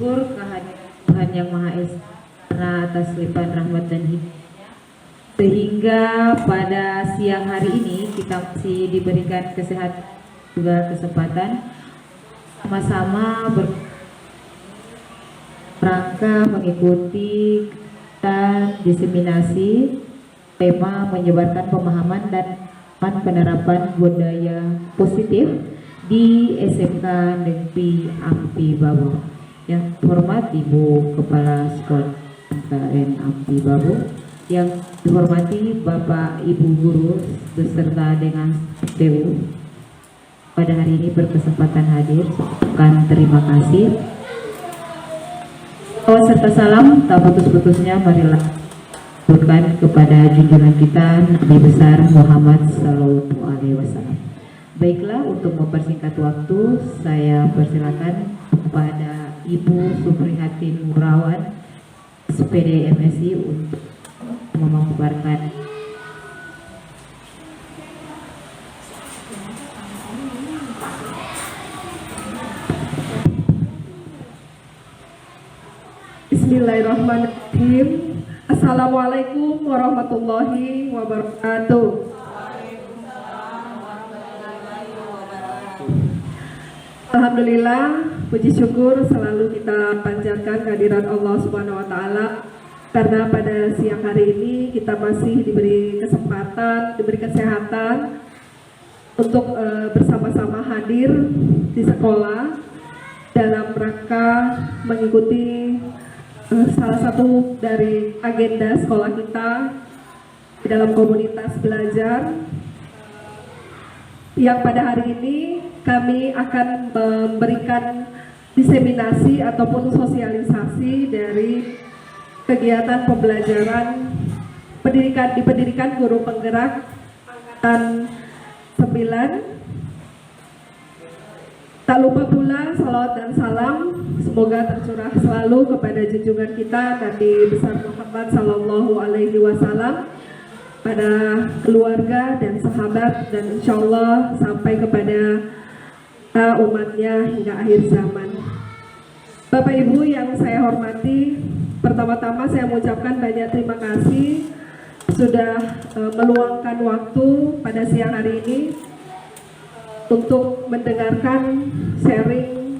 syukur kehadiran Tuhan Yang Maha Esa atas limpahan rahmat dan hidayah, sehingga pada siang hari ini kita masih diberikan kesehatan juga kesempatan sama-sama berangka mengikuti dan diseminasi tema menyebarkan pemahaman dan penerapan budaya positif di SMK Negeri Ampi Babo. Yang terhormat Ibu Kepala Sekolah SMKN Ampi Babo, yang dihormati Bapak Ibu Guru beserta dengan TU pada hari ini berkesempatan hadir, terima kasih. Serta salam tak putus-putusnya marilah turunkan kepada junjungan kita Nabi besar Muhammad Sallallahu Alaihi Wasallam. Baiklah, untuk mempersingkat waktu, saya persilakan kepada Ibu Suprihatin Murawan, SPD MSI, untuk memaparkan. Bismillahirrahmanirrahim. Assalamualaikum warahmatullahi wabarakatuh. Alhamdulillah, puji syukur selalu kita panjatkan kehadirat Allah Subhanahu wa taala, karena pada siang hari ini kita masih diberi kesempatan, diberi kesehatan untuk bersama-sama hadir di sekolah dalam rangka mengikuti salah satu dari agenda sekolah kita di dalam komunitas belajar, yang pada hari ini kami akan memberikan diseminasi ataupun sosialisasi dari kegiatan pembelajaran pendidikan di pendidikan guru penggerak angkatan 9. Tak lupa pula salawat dan salam semoga tercurah selalu kepada junjungan kita Nabi besar Muhammad Sallallahu Alaihi Wasallam, pada keluarga dan sahabat, dan insya Allah sampai kepada umatnya hingga akhir zaman. Bapak Ibu yang saya hormati, pertama-tama saya mengucapkan banyak terima kasih sudah meluangkan waktu pada siang hari ini untuk mendengarkan sharing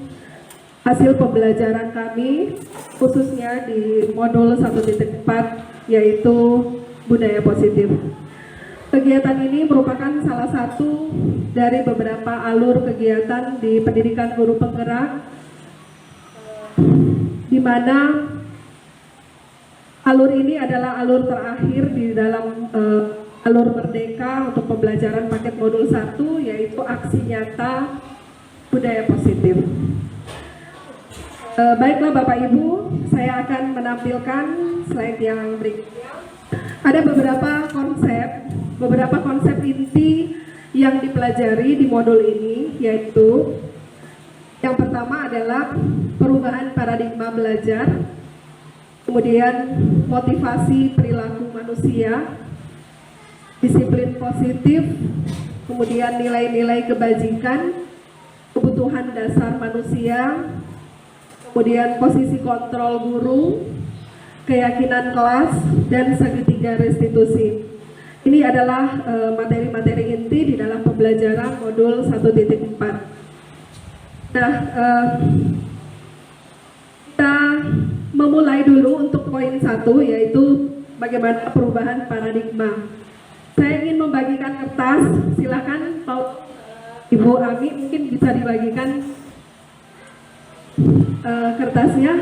hasil pembelajaran kami, khususnya di modul 1.4, yaitu budaya positif. Kegiatan ini merupakan salah satu dari beberapa alur kegiatan di pendidikan guru penggerak, di mana alur ini adalah alur terakhir di dalam alur merdeka untuk pembelajaran paket modul 1, yaitu aksi nyata budaya positif. Baiklah Bapak Ibu, saya akan menampilkan slide yang berikutnya. Ada beberapa konsep inti yang dipelajari di modul ini, yaitu yang pertama adalah perubahan paradigma belajar, kemudian motivasi perilaku manusia, disiplin positif, kemudian nilai-nilai kebajikan, kebutuhan dasar manusia, kemudian posisi kontrol guru, keyakinan kelas, dan segitiga restitusi. Ini adalah materi-materi inti di dalam pembelajaran modul 1.4. Nah, kita memulai dulu untuk poin 1, yaitu bagaimana perubahan paradigma. Saya ingin membagikan kertas, silakan Ibu Ami mungkin bisa dibagikan kertasnya.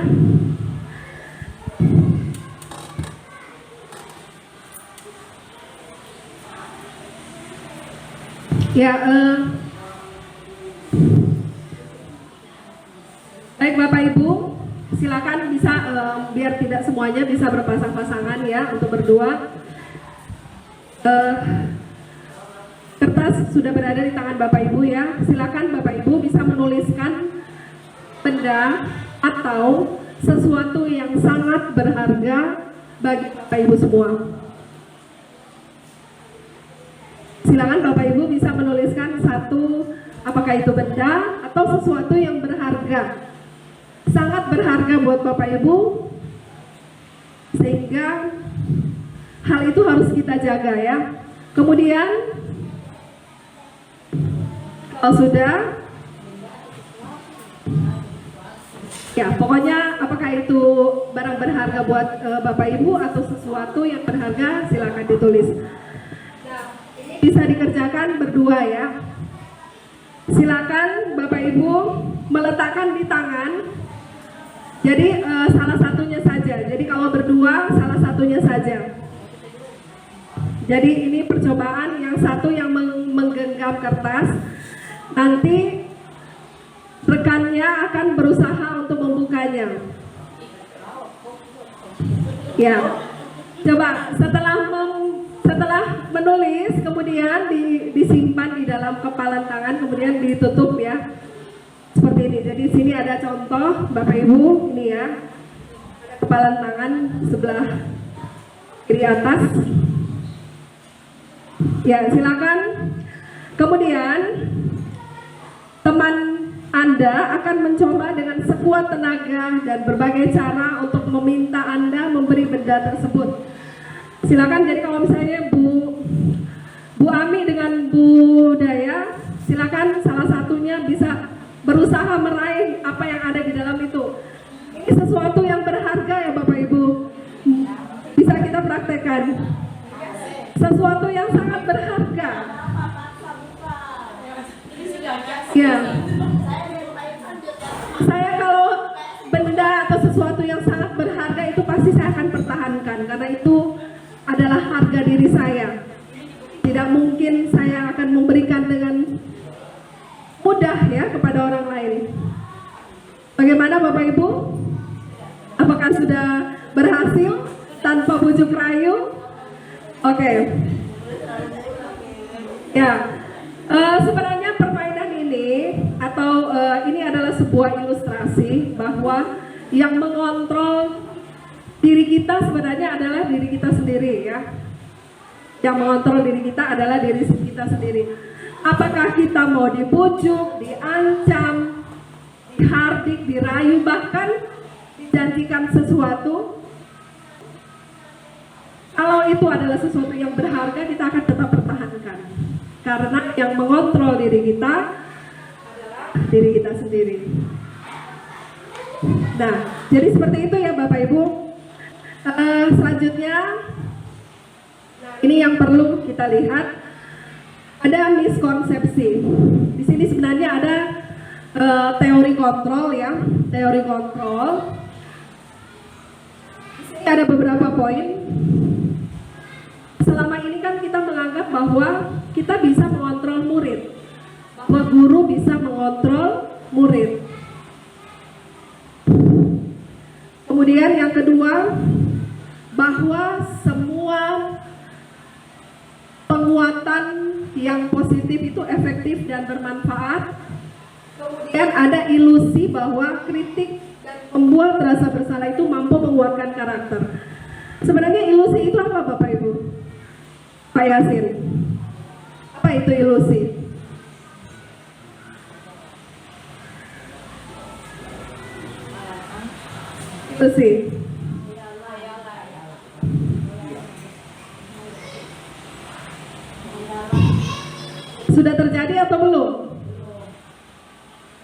Ya, baik Bapak Ibu, silakan bisa biar tidak semuanya bisa berpasang-pasangan ya untuk berdua. Kertas sudah berada di tangan Bapak Ibu ya. Silakan Bapak Ibu bisa menuliskan benda atau sesuatu yang sangat berharga bagi Bapak Ibu semua. Silakan Bapak Ibu bisa menuliskan satu, apakah itu benda atau sesuatu yang berharga. sangat berharga buat Bapak Ibu, sehingga hal itu harus kita jaga ya. Kemudian kalau sudah, ya pokoknya apakah itu barang berharga buat Bapak Ibu atau sesuatu yang berharga, silakan ditulis. Nah, ini bisa dikerjakan berdua ya. Silakan Bapak Ibu meletakkan di tangan. Jadi salah satunya saja. Jadi kalau berdua salah satunya saja. Jadi ini percobaan, yang satu yang menggenggam kertas, nanti rekannya akan berusaha untuk membukanya. Ya, coba setelah menulis, kemudian disimpan di dalam kepalan tangan, kemudian ditutup ya, seperti ini. Jadi sini ada contoh Bapak Ibu, ini ya, ada kepalan tangan sebelah kiri atas. Ya, silakan. Kemudian teman Anda akan mencoba dengan sekuat tenaga dan berbagai cara untuk meminta Anda memberi benda tersebut. Silakan. Jadi kalau misalnya Bu Ami dengan Bu Daya, silakan salah satunya bisa berusaha meraih apa yang ada di dalam itu. Ini sesuatu yang berharga ya Bapak Ibu. Bisa kita praktekkan. Sesuatu yang sangat berharga. Ya. Saya kalau benda atau sesuatu yang sangat berharga itu pasti saya akan pertahankan, karena itu adalah harga diri saya. Tidak mungkin saya akan memberikan dengan mudah ya kepada orang lain. Bagaimana Bapak Ibu? Apakah sudah berhasil tanpa bujuk rayu? Oke. Ya. Sebenarnya permainan ini atau ini adalah sebuah ilustrasi bahwa yang mengontrol diri kita sebenarnya adalah diri kita sendiri ya. Yang mengontrol diri kita adalah diri kita sendiri. Apakah kita mau dibujuk, diancam, dihardik, dirayu, bahkan dijanjikan sesuatu? Kalau itu adalah sesuatu yang berharga, kita akan tetap pertahankan. Karena yang mengontrol diri kita adalah diri kita sendiri. Nah, jadi seperti itu ya Bapak Ibu. Selanjutnya, ini yang perlu kita lihat, ada miskonsepsi. Di sini sebenarnya ada teori kontrol ya, teori kontrol. Di sini ada beberapa poin. Selama ini kan kita menganggap bahwa kita bisa mengontrol murid, bahwa guru bisa mengontrol murid. Kemudian yang kedua, bahwa semua penguatan yang positif itu efektif dan bermanfaat. Kemudian ada ilusi bahwa kritik dan membuat rasa bersalah itu mampu menguatkan karakter. Sebenarnya ilusi itu apa Bapak Ibu? Pak Yasin, apa itu ilusi? Ilusi. Sudah terjadi atau belum?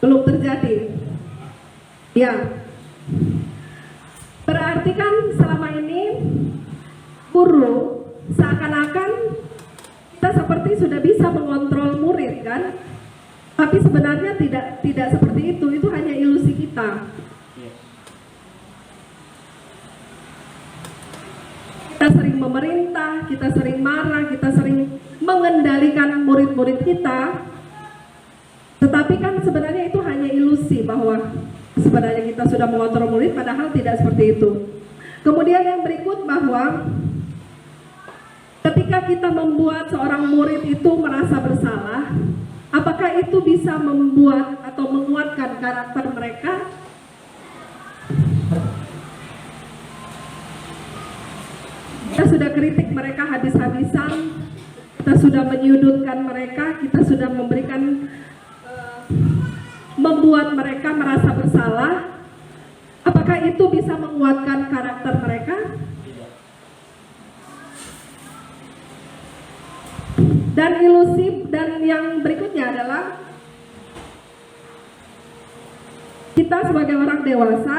Belum terjadi. Ya. Berarti kan selama ini guru seakan-akan kita seperti sudah bisa mengontrol murid kan, tapi sebenarnya tidak seperti itu hanya ilusi kita. Kita sering memerintah, kita sering marah, kita sering mengendalikan murid-murid kita, tetapi kan sebenarnya itu hanya ilusi bahwa sebenarnya kita sudah mengontrol murid, padahal tidak seperti itu. Kemudian yang berikut, bahwa ketika kita membuat seorang murid itu merasa bersalah, apakah itu bisa membuat atau menguatkan karakter mereka? Kita sudah kritik mereka habis-habisan, kita sudah menyudutkan mereka, kita sudah membuat mereka merasa bersalah. Apakah itu bisa menguatkan karakter mereka? Dan ilusi dan yang berikutnya adalah kita sebagai orang dewasa,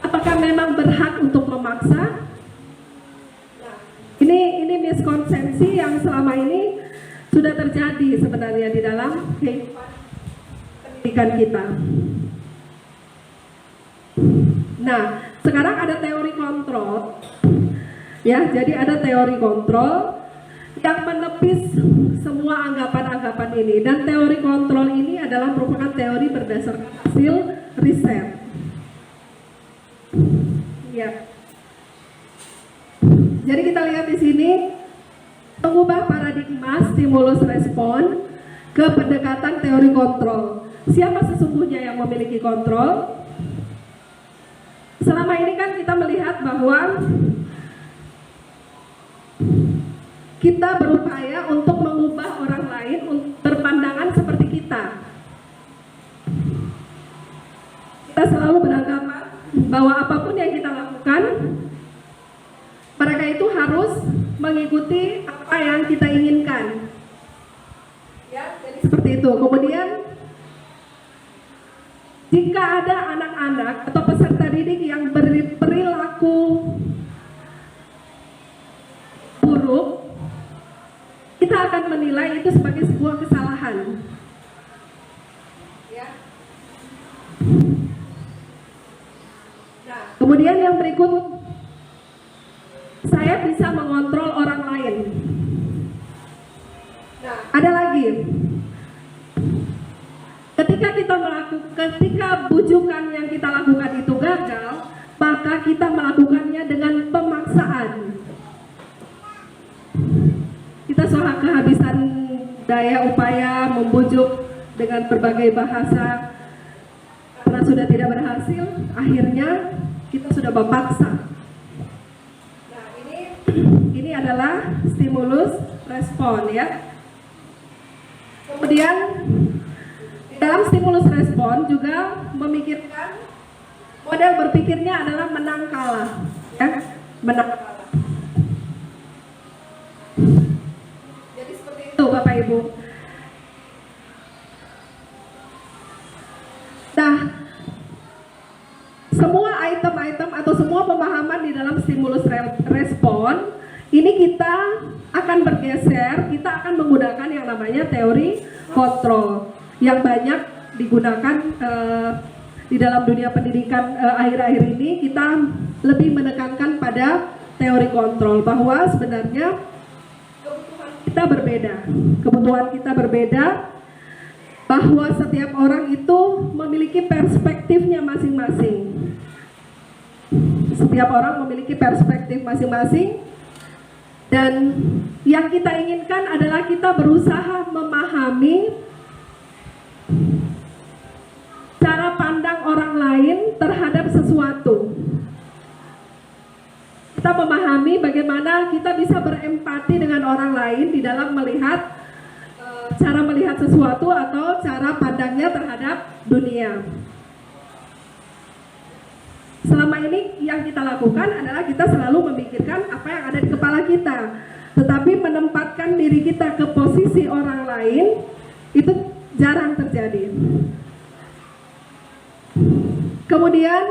apakah memang berhak untuk memaksa? Ini miskonsepsi yang selama ini sudah terjadi sebenarnya di dalam kehidupan pendidikan kita. Nah, sekarang ada teori kontrol, ya. Jadi ada teori kontrol yang menepis semua anggapan-anggapan ini, dan teori kontrol ini adalah merupakan teori berdasarkan hasil riset. Ya. Jadi kita lihat di sini mengubah paradigma stimulus respon ke pendekatan teori kontrol. Siapa sesungguhnya yang memiliki kontrol? Selama ini kan kita melihat bahwa kita berupaya untuk mengubah orang lain berpandangan seperti kita. Kita selalu beranggapan bahwa apapun yang kita lakukan, mereka itu harus mengikuti apa yang kita inginkan. Ya, jadi seperti itu. Kemudian jika ada anak-anak atau peserta didik yang berperilaku buruk, kita akan menilai itu sebagai sebuah kesalahan. Ya. Nah, kemudian yang berikut, saya bisa mengontrol orang lain. Nah, ada lagi. Ketika bujukan yang kita lakukan itu gagal, maka kita melakukannya dengan pemaksaan. Kita sudah kehabisan daya upaya membujuk dengan berbagai bahasa, karena sudah tidak berhasil, akhirnya kita sudah memaksa. Nah, ini adalah stimulus respon, ya. Kemudian dalam stimulus respon juga memikirkan, model berpikirnya adalah menang kalah, ya, menang kalah. Jadi seperti itu Bapak Ibu. Nah, semua item-item atau semua pemahaman di dalam stimulus respon ini kita akan bergeser, kita akan menggunakan yang namanya teori kontrol yang banyak digunakan di dalam dunia pendidikan akhir-akhir ini. Kita lebih menekankan pada teori kontrol, bahwa sebenarnya kebutuhan kita berbeda, bahwa setiap orang itu memiliki perspektifnya masing-masing. Setiap orang memiliki perspektif masing-masing, dan yang kita inginkan adalah kita berusaha memahami cara pandang orang lain terhadap sesuatu. Kita memahami bagaimana kita bisa berempati dengan orang lain di dalam melihat cara melihat sesuatu atau cara pandangnya terhadap dunia. Selama ini yang kita lakukan adalah kita selalu memikirkan apa yang ada di kepala kita, tetapi menempatkan diri kita ke posisi orang lain itu jarang terjadi. Kemudian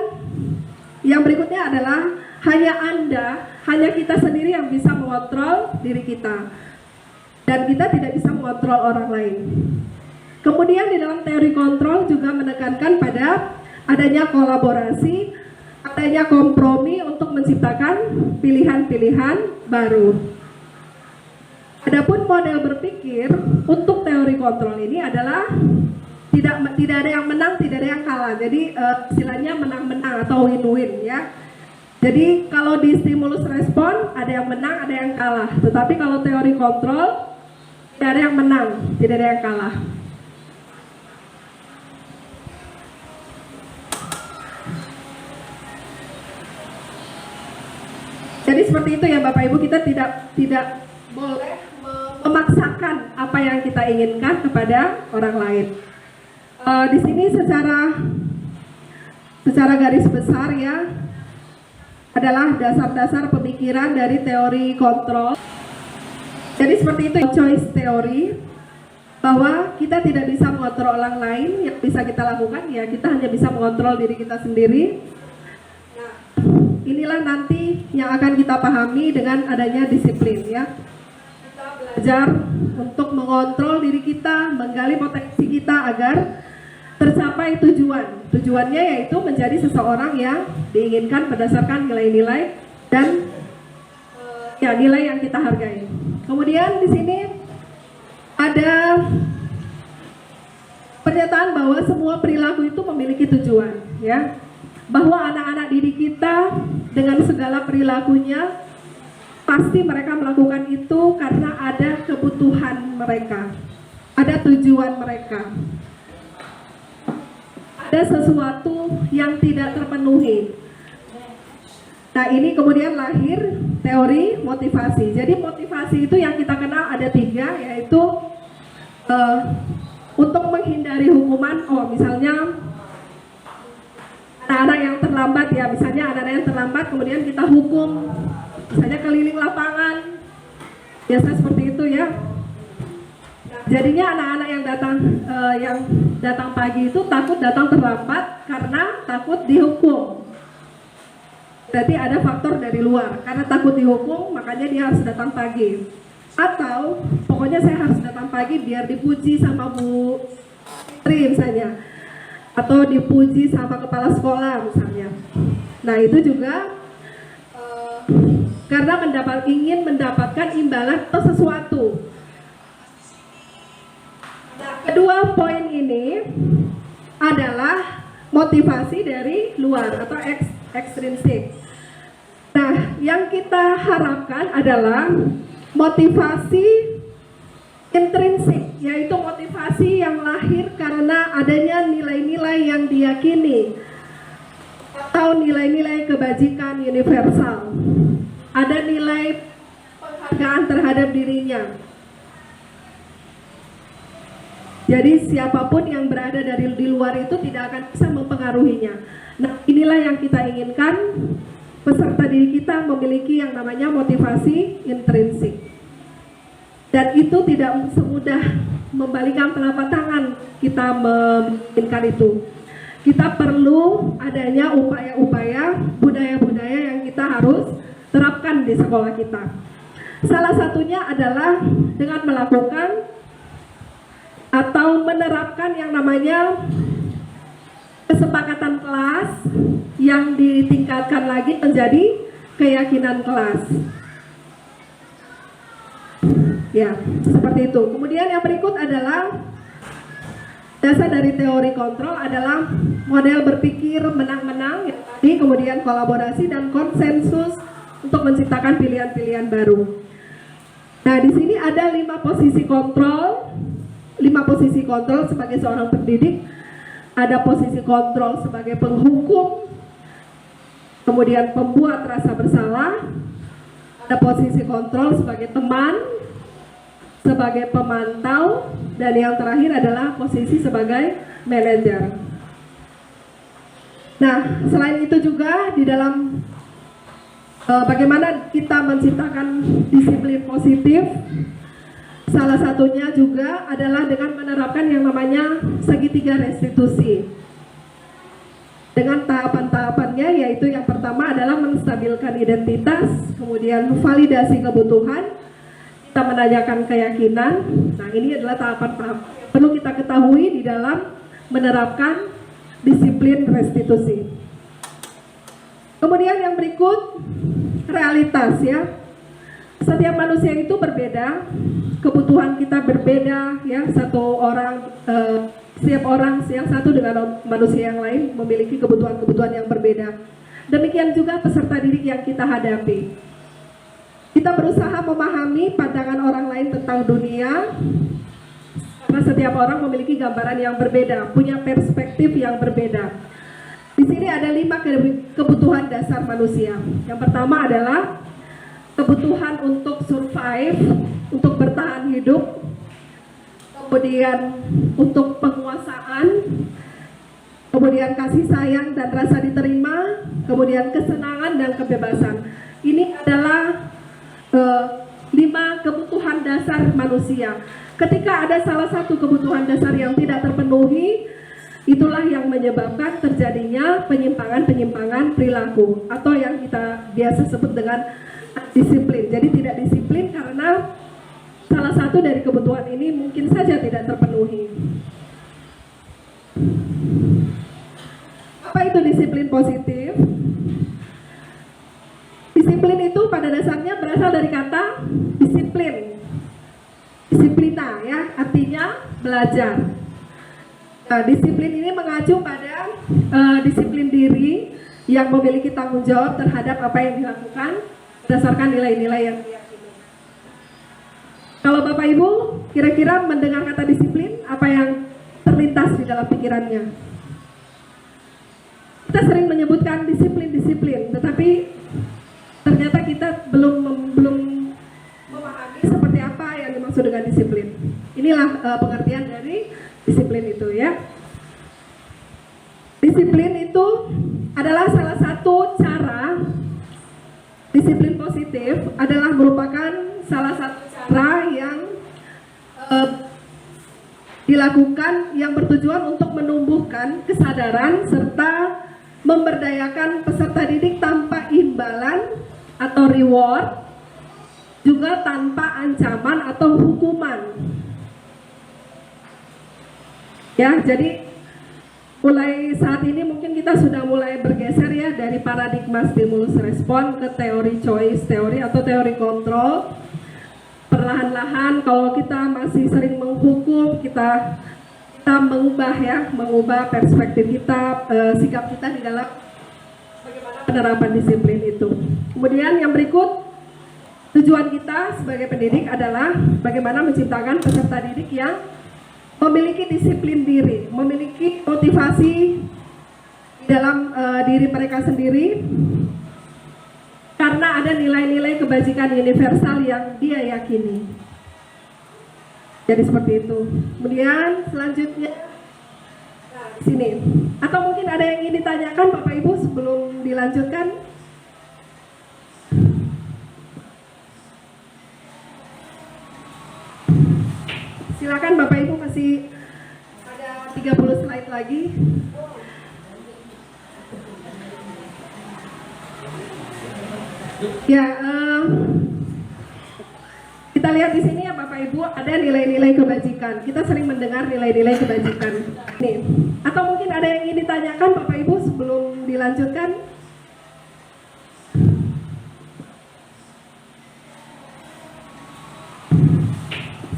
yang berikutnya adalah hanya kita sendiri yang bisa mengontrol diri kita, dan kita tidak bisa mengontrol orang lain. Kemudian di dalam teori kontrol juga menekankan pada adanya kolaborasi, adanya kompromi untuk menciptakan pilihan-pilihan baru. Adapun model berpikir untuk teori kontrol ini adalah tidak ada yang menang, tidak ada yang kalah. Jadi istilahnya menang-menang atau win-win, ya. Jadi kalau di stimulus respon ada yang menang, ada yang kalah. Tetapi kalau teori kontrol tidak ada yang menang, tidak ada yang kalah. Jadi seperti itu ya Bapak Ibu, kita tidak boleh memaksakan apa yang kita inginkan kepada orang lain. Di sini secara secara garis besar ya adalah dasar-dasar pemikiran dari teori kontrol. Jadi seperti itu choice teori, bahwa kita tidak bisa mengontrol orang lain. Yang bisa kita lakukan ya kita hanya bisa mengontrol diri kita sendiri. Nah, inilah nanti yang akan kita pahami dengan adanya disiplin ya. Kita belajar untuk mengontrol diri kita, menggali potensi kita agar tercapai tujuan. Tujuannya yaitu menjadi seseorang yang diinginkan berdasarkan nilai-nilai dan ya nilai yang kita hargai. Kemudian di sini ada pernyataan bahwa semua perilaku itu memiliki tujuan, ya. Bahwa anak-anak didik kita dengan segala perilakunya pasti mereka melakukan itu karena ada kebutuhan mereka, ada tujuan mereka. Ada sesuatu yang tidak terpenuhi. Nah, ini kemudian lahir teori motivasi. Jadi motivasi itu yang kita kenal ada 3, yaitu untuk menghindari hukuman. Misalnya anak-anak yang terlambat ya, misalnya anak-anak yang terlambat kemudian kita hukum, misalnya keliling lapangan, biasa seperti itu ya. Jadinya anak-anak yang datang pagi itu takut datang terlambat karena takut dihukum. Berarti ada faktor dari luar, karena takut dihukum makanya dia harus datang pagi. Atau pokoknya saya harus datang pagi biar dipuji sama Bu Tri misalnya, atau dipuji sama kepala sekolah misalnya. Nah itu juga karena ingin mendapatkan imbalan atau sesuatu. Nah, kedua poin ini adalah motivasi dari luar atau ekstrinsik. Nah, yang kita harapkan adalah motivasi intrinsik, yaitu motivasi yang lahir karena adanya nilai-nilai yang diyakini atau nilai-nilai kebajikan universal. Ada nilai penghargaan terhadap dirinya. Jadi siapapun yang berada di luar itu tidak akan bisa mempengaruhinya. Nah, inilah yang kita inginkan, peserta didik kita memiliki yang namanya motivasi intrinsik. Dan itu tidak semudah membalikkan telapak tangan kita menginginkan itu. Kita perlu adanya upaya-upaya, budaya-budaya yang kita harus terapkan di sekolah kita. Salah satunya adalah dengan melakukan atau menerapkan yang namanya kesepakatan kelas yang ditingkatkan lagi menjadi keyakinan kelas. Ya, seperti itu. Kemudian yang berikut adalah dasar dari teori kontrol adalah model berpikir menang-menang, ya, tadi, kemudian kolaborasi dan konsensus untuk menciptakan pilihan-pilihan baru. Nah, di sini ada 5 posisi kontrol. 5 posisi kontrol sebagai seorang pendidik. Ada posisi kontrol sebagai penghukum, kemudian pembuat rasa bersalah. Ada posisi kontrol sebagai teman, sebagai pemantau, dan yang terakhir adalah posisi sebagai manajer. Nah, selain itu juga di dalam bagaimana kita menciptakan disiplin positif, salah satunya juga adalah dengan menerapkan yang namanya segitiga restitusi. Dengan tahapan-tahapannya, yaitu yang pertama adalah menstabilkan identitas, kemudian validasi kebutuhan, kita menanyakan keyakinan. Nah, ini adalah tahapan-tahapan perlu kita ketahui di dalam menerapkan disiplin restitusi. Kemudian yang berikut, realitas ya. Setiap manusia itu berbeda, kebutuhan kita berbeda ya. Setiap orang yang satu dengan manusia yang lain memiliki kebutuhan-kebutuhan yang berbeda. Demikian juga peserta didik yang kita hadapi. Kita berusaha memahami pandangan orang lain tentang dunia, karena setiap orang memiliki gambaran yang berbeda, punya perspektif yang berbeda. Di sini ada 5 kebutuhan dasar manusia. Yang pertama adalah kebutuhan untuk survive, untuk bertahan hidup, kemudian untuk penguasaan, kemudian kasih sayang dan rasa diterima, kemudian kesenangan dan kebebasan. Ini adalah 5 kebutuhan dasar manusia. Ketika ada salah satu kebutuhan dasar yang tidak terpenuhi, itulah yang menyebabkan terjadinya penyimpangan-penyimpangan perilaku atau yang kita biasa sebut dengan disiplin. Jadi tidak disiplin karena salah satu dari kebutuhan ini mungkin saja tidak terpenuhi. Apa itu disiplin positif? Disiplin itu pada dasarnya berasal dari kata disiplin. Disiplina ya, artinya belajar. Nah, disiplin ini mengacu pada disiplin diri yang memiliki tanggung jawab terhadap apa yang dilakukan berdasarkan nilai-nilai yang diyakini. Kalau Bapak Ibu kira-kira mendengar kata disiplin, apa yang terlintas di dalam pikirannya? Kita sering menyebutkan disiplin, tetapi ternyata kita belum memahami seperti apa yang dimaksud dengan disiplin. Inilah pengertian dari disiplin itu ya. Disiplin itu adalah salah satu cara. Disiplin positif adalah merupakan salah satu cara yang dilakukan yang bertujuan untuk menumbuhkan kesadaran serta memberdayakan peserta didik tanpa imbalan atau reward, juga tanpa ancaman atau hukuman. Ya, jadi mulai saat ini mungkin kita sudah mulai bergeser ya dari paradigma stimulus respon ke teori choice teori atau teori kontrol. Perlahan-lahan kalau kita masih sering menghukum, kita mengubah perspektif kita, sikap kita di dalam bagaimana penerapan disiplin itu. Kemudian yang berikut, tujuan kita sebagai pendidik adalah bagaimana menciptakan peserta didik yang memiliki disiplin diri, memiliki motivasi di dalam diri mereka sendiri, karena ada nilai-nilai kebajikan universal yang dia yakini. Jadi seperti itu. Kemudian selanjutnya, nah, di sini. Atau mungkin ada yang ingin ditanyakan Bapak Ibu sebelum dilanjutkan? Silakan Bapak Ibu, masih ada 30 slide lagi. Ya, kita lihat di sini ya Bapak Ibu, ada nilai-nilai kebajikan. Kita sering mendengar nilai-nilai kebajikan. Nih, atau mungkin ada yang ingin ditanyakan Bapak Ibu sebelum dilanjutkan?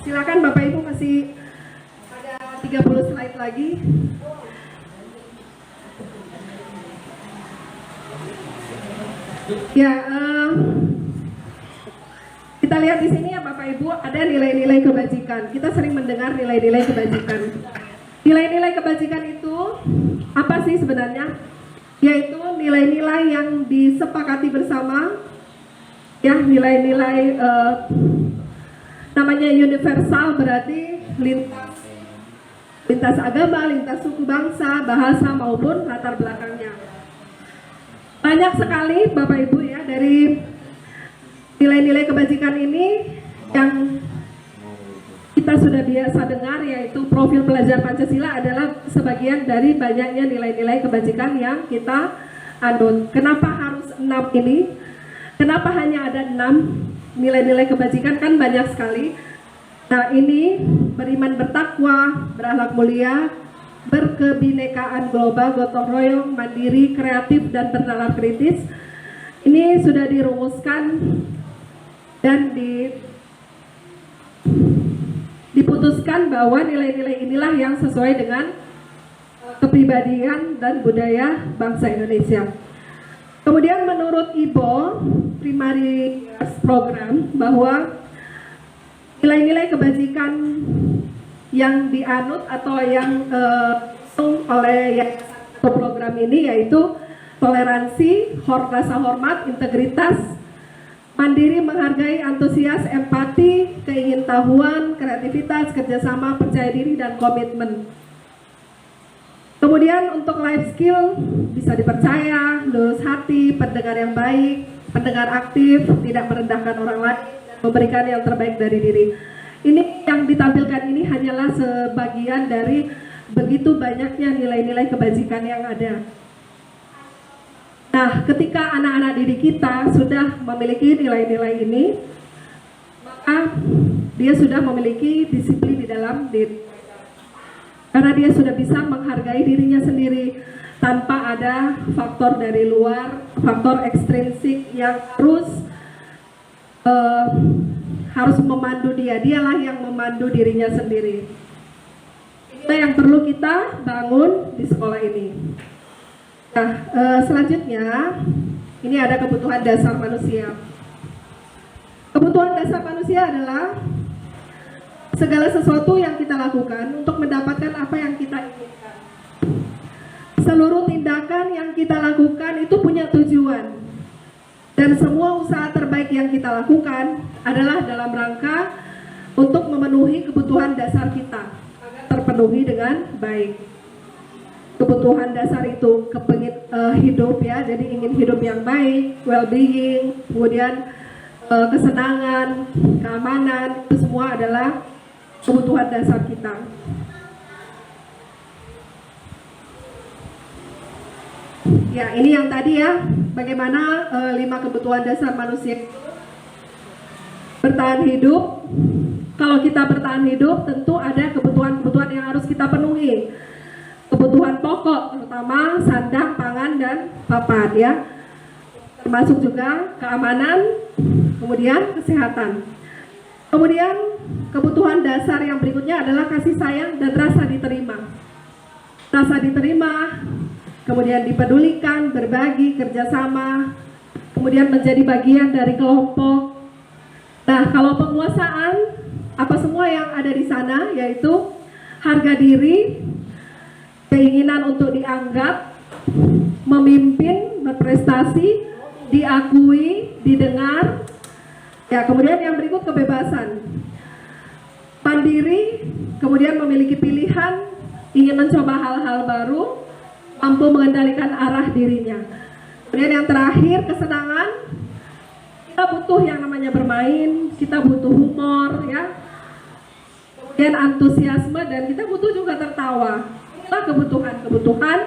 Silakan Bapak Ibu, masih ada 30 slide lagi. Ya, kita lihat di sini ya Bapak Ibu, ada nilai-nilai kebajikan. Kita sering mendengar nilai-nilai kebajikan. Nilai-nilai kebajikan itu apa sih sebenarnya? Yaitu nilai-nilai yang disepakati bersama, ya, nilai-nilai namanya universal, berarti lintas agama, lintas suku bangsa, bahasa maupun latar belakangnya. Banyak sekali Bapak Ibu ya dari nilai-nilai kebajikan ini yang kita sudah biasa dengar, yaitu profil pelajar Pancasila adalah sebagian dari banyaknya nilai-nilai kebajikan yang kita anut. Kenapa harus 6 ini? Kenapa hanya ada 6 nilai-nilai kebajikan? Kan banyak sekali. Nah, ini beriman bertakwa, berakhlak mulia, berkebinekaan global, gotong royong, mandiri, kreatif, dan bernalar kritis. Ini sudah dirumuskan dan diputuskan bahwa nilai-nilai inilah yang sesuai dengan kepribadian dan budaya bangsa Indonesia. Kemudian menurut IBO Primary Program, bahwa nilai-nilai kebajikan yang dianut atau yang oleh program ini yaitu toleransi, rasa hormat, integritas, mandiri, menghargai, antusias, empati, keingintahuan, kreativitas, kerjasama, percaya diri, dan komitmen. Kemudian untuk life skill bisa dipercaya, lurus hati, pendengar yang baik, pendengar aktif, tidak merendahkan orang lain, dan memberikan yang terbaik dari diri. Ini yang ditampilkan ini hanyalah sebagian dari begitu banyaknya nilai-nilai kebajikan yang ada. Nah, ketika anak-anak didik kita sudah memiliki nilai-nilai ini, maka dia sudah memiliki disiplin di dalam diri. Karena dia sudah bisa menghargai dirinya sendiri tanpa ada faktor dari luar, faktor ekstrinsik yang harus memandu dia. Dialah yang memandu dirinya sendiri. Itu yang perlu kita bangun di sekolah ini. Nah, selanjutnya ini ada kebutuhan dasar manusia. Kebutuhan dasar manusia adalah segala sesuatu yang kita lakukan untuk mendapatkan apa yang kita inginkan. Seluruh tindakan yang kita lakukan itu punya tujuan. Dan semua usaha terbaik yang kita lakukan adalah dalam rangka untuk memenuhi kebutuhan dasar kita agar terpenuhi dengan baik. Kebutuhan dasar itu kepingin hidup ya, jadi ingin hidup yang baik, well-being, kemudian kesenangan, keamanan, itu semua adalah kebutuhan dasar kita. Ya, ini yang tadi ya, bagaimana 5 kebutuhan dasar manusia bertahan hidup. Kalau kita bertahan hidup, tentu ada kebutuhan-kebutuhan yang harus kita penuhi. Kebutuhan pokok, terutama sandang, pangan, dan papan ya. Termasuk juga keamanan, kemudian kesehatan. Kemudian kebutuhan dasar yang berikutnya adalah kasih sayang dan rasa diterima. Rasa diterima, kemudian dipedulikan, berbagi, kerjasama, kemudian menjadi bagian dari kelompok. Nah, kalau penguasaan, apa semua yang ada di sana, yaitu harga diri, keinginan untuk dianggap, memimpin, berprestasi, diakui, didengar. Ya, kemudian yang berikut kebebasan. Mandiri, kemudian memiliki pilihan, ingin mencoba hal-hal baru, mampu mengendalikan arah dirinya. Kemudian yang terakhir, kesenangan. Kita butuh yang namanya bermain, kita butuh humor, ya. Kemudian antusiasme, dan kita butuh juga tertawa. Inilah kebutuhan-kebutuhan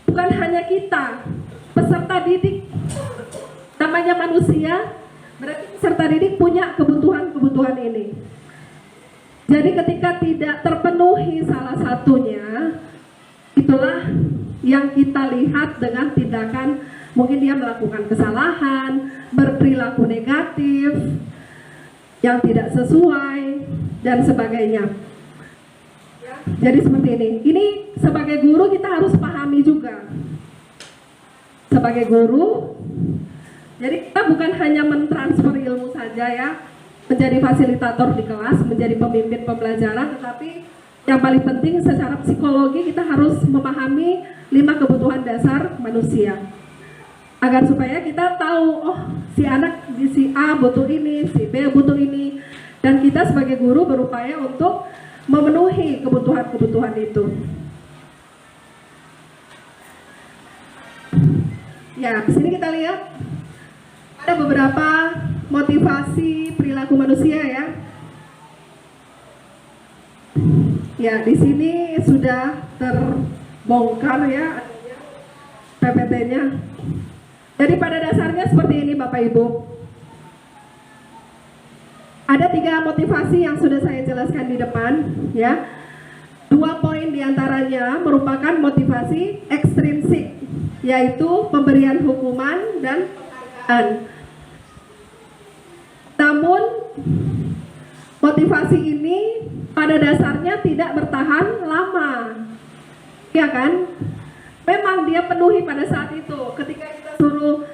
bukan hanya kita, peserta didik. Namanya manusia, berarti peserta didik punya kebutuhan-kebutuhan ini. Jadi ketika tidak terpenuhi salah satunya, itulah yang kita lihat dengan tindakan, mungkin dia melakukan kesalahan, berperilaku negatif, yang tidak sesuai, dan sebagainya. Jadi seperti ini. Ini sebagai guru kita harus pahami juga. Sebagai guru, jadi kita bukan hanya mentransfer ilmu saja ya, menjadi fasilitator di kelas, menjadi pemimpin pembelajaran, tetapi yang paling penting secara psikologi kita harus memahami 5 kebutuhan dasar manusia. Agar supaya kita tahu, oh si anak di si A butuh ini, si B butuh ini, dan kita sebagai guru berupaya untuk memenuhi kebutuhan-kebutuhan itu. Ya, di sini kita lihat ada beberapa motivasi perilaku manusia ya. Ya, di sini sudah terbongkar ya PPT-nya. Jadi pada dasarnya seperti ini Bapak Ibu. Ada 3 motivasi yang sudah saya jelaskan di depan ya. 2 poin diantaranya merupakan motivasi ekstrinsik, yaitu pemberian hukuman dan penghargaan. Namun motivasi ini pada dasarnya tidak bertahan lama, ya kan? Memang dia penuhi pada saat itu. Ketika kita suruh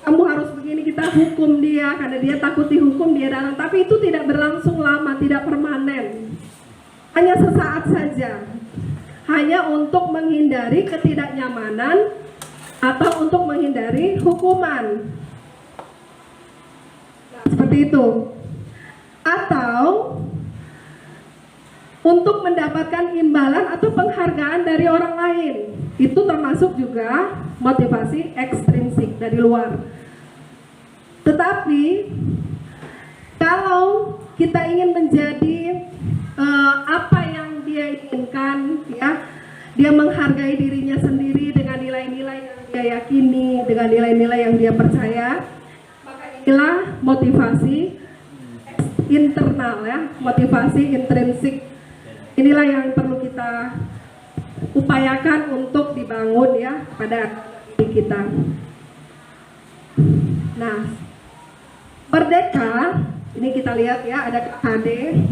kamu harus begini, kita hukum dia karena dia takut dihukum, dia datang. Tapi itu tidak berlangsung lama, tidak permanen. Hanya sesaat saja. Hanya untuk menghindari ketidaknyamanan atau untuk menghindari hukuman. Nah, seperti itu. Atau untuk mendapatkan imbalan atau penghargaan dari orang lain. Itu termasuk juga motivasi ekstrinsik dari luar. Tetapi kalau kita ingin menjadi apa yang dia inginkan, ya, dia menghargai dirinya sendiri dengan nilai-nilai yang dia yakini, dengan nilai-nilai yang dia percaya, maka inilah motivasi internal, ya, motivasi intrinsik. Inilah yang perlu kita upayakan untuk dibangun, ya, pada diri kita. Nah, merdeka ini kita lihat, ya, ada KHD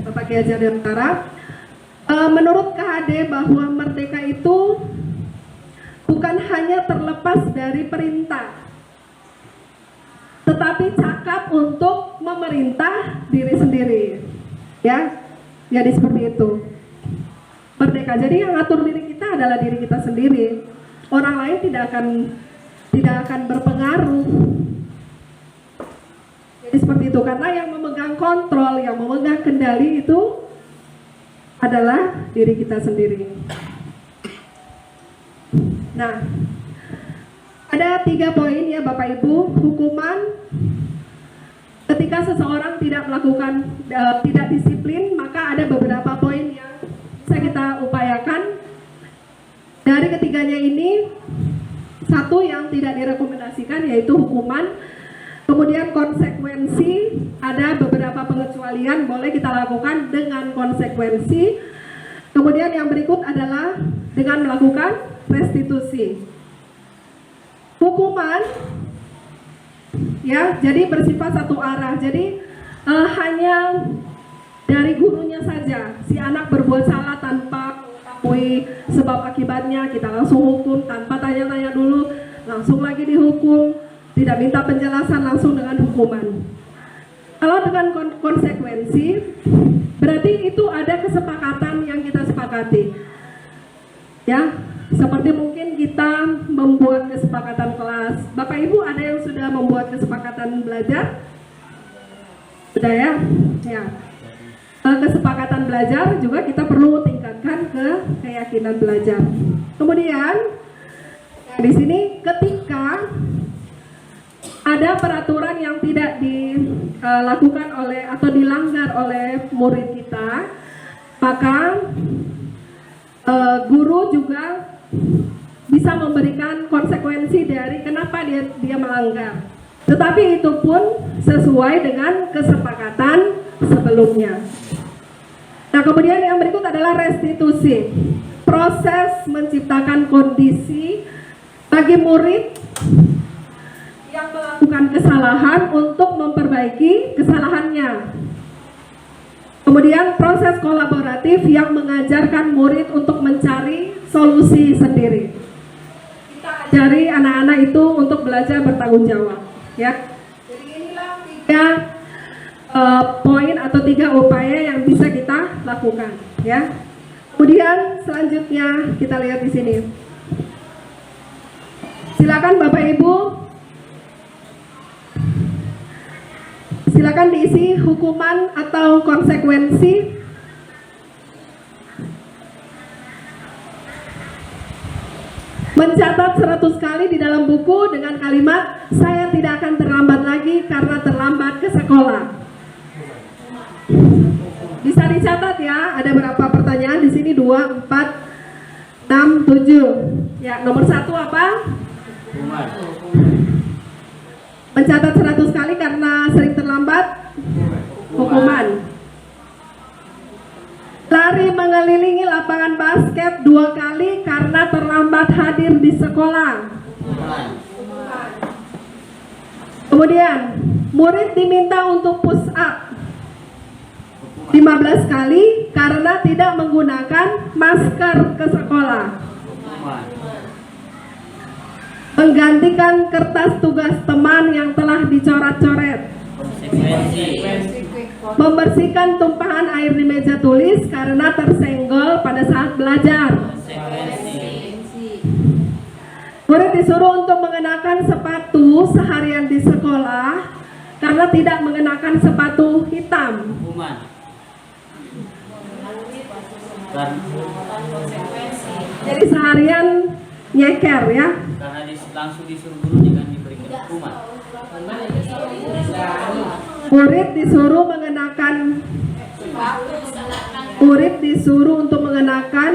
Bapak Kiai Haji Dirgantara. Menurut KHD bahwa merdeka itu bukan hanya terlepas dari perintah, tetapi cakap untuk memerintah diri sendiri, ya. Jadi seperti itu merdeka. Jadi yang ngatur diri kita adalah diri kita sendiri. Orang lain tidak akan berpengaruh. Jadi seperti itu, karena yang memegang kontrol, yang memegang kendali itu adalah diri kita sendiri. Nah, ada 3 poin, ya Bapak Ibu. Hukuman ketika seseorang tidak melakukan, tidak disiplin, maka ada beberapa poin yang bisa kita upayakan. Dari ketiganya ini, satu yang tidak direkomendasikan yaitu hukuman. Kemudian konsekuensi, ada beberapa pengecualian boleh kita lakukan dengan konsekuensi. Kemudian yang berikut adalah dengan melakukan restitusi. Hukuman, ya, jadi bersifat satu arah. Jadi hanya dari gurunya saja, si anak berbuat salah tanpa mengetahui sebab akibatnya, kita langsung hukum tanpa tanya-tanya dulu, langsung lagi dihukum. Tidak minta penjelasan, langsung dengan hukuman. Kalau dengan konsekuensi, berarti itu ada kesepakatan yang kita sepakati. Ya, seperti mungkin kita membuat kesepakatan kelas. Bapak Ibu ada yang sudah membuat kesepakatan belajar? Sudah, ya? Ya. Kesepakatan belajar juga kita perlu tingkatkan ke keyakinan belajar. Kemudian, di sini ketika ada peraturan yang tidak dilakukan oleh atau dilanggar oleh murid kita, maka guru juga bisa memberikan konsekuensi dari kenapa dia melanggar. Tetapi itu pun sesuai dengan kesepakatan sebelumnya. Nah, kemudian yang berikut adalah restitusi. Proses menciptakan kondisi bagi murid yang melakukan kesalahan untuk memperbaiki kesalahannya. Kemudian proses kolaboratif yang mengajarkan murid untuk mencari solusi sendiri. Kita ajari anak-anak itu untuk belajar bertanggung jawab, ya. Jadi inilah 3 poin atau 3 upaya yang bisa kita lakukan, ya. Kemudian selanjutnya kita lihat di sini. Silakan Bapak Ibu, silakan diisi hukuman atau konsekuensi. Mencatat 100 kali di dalam buku dengan kalimat, saya tidak akan terlambat lagi karena terlambat ke sekolah. Bisa dicatat, ya, ada berapa pertanyaan di sini? 2, 4, 6, 7. Ya, nomor 1 apa? Mencatat 100 kali karena sering terlambat, hukuman. Lari mengelilingi lapangan basket 2 kali karena terlambat hadir di sekolah. Kemudian, murid diminta untuk push up 15 kali karena tidak menggunakan masker ke sekolah. Menggantikan kertas tugas teman yang telah dicoret-coret. Membersihkan tumpahan air di meja tulis karena tersenggol pada saat belajar. Murid disuruh untuk mengenakan sepatu seharian di sekolah karena tidak mengenakan sepatu hitam. Jadi seharian nyeker ya. Karena langsung disuruh guru dengan diberikan hukuman. Murid disuruh untuk mengenakan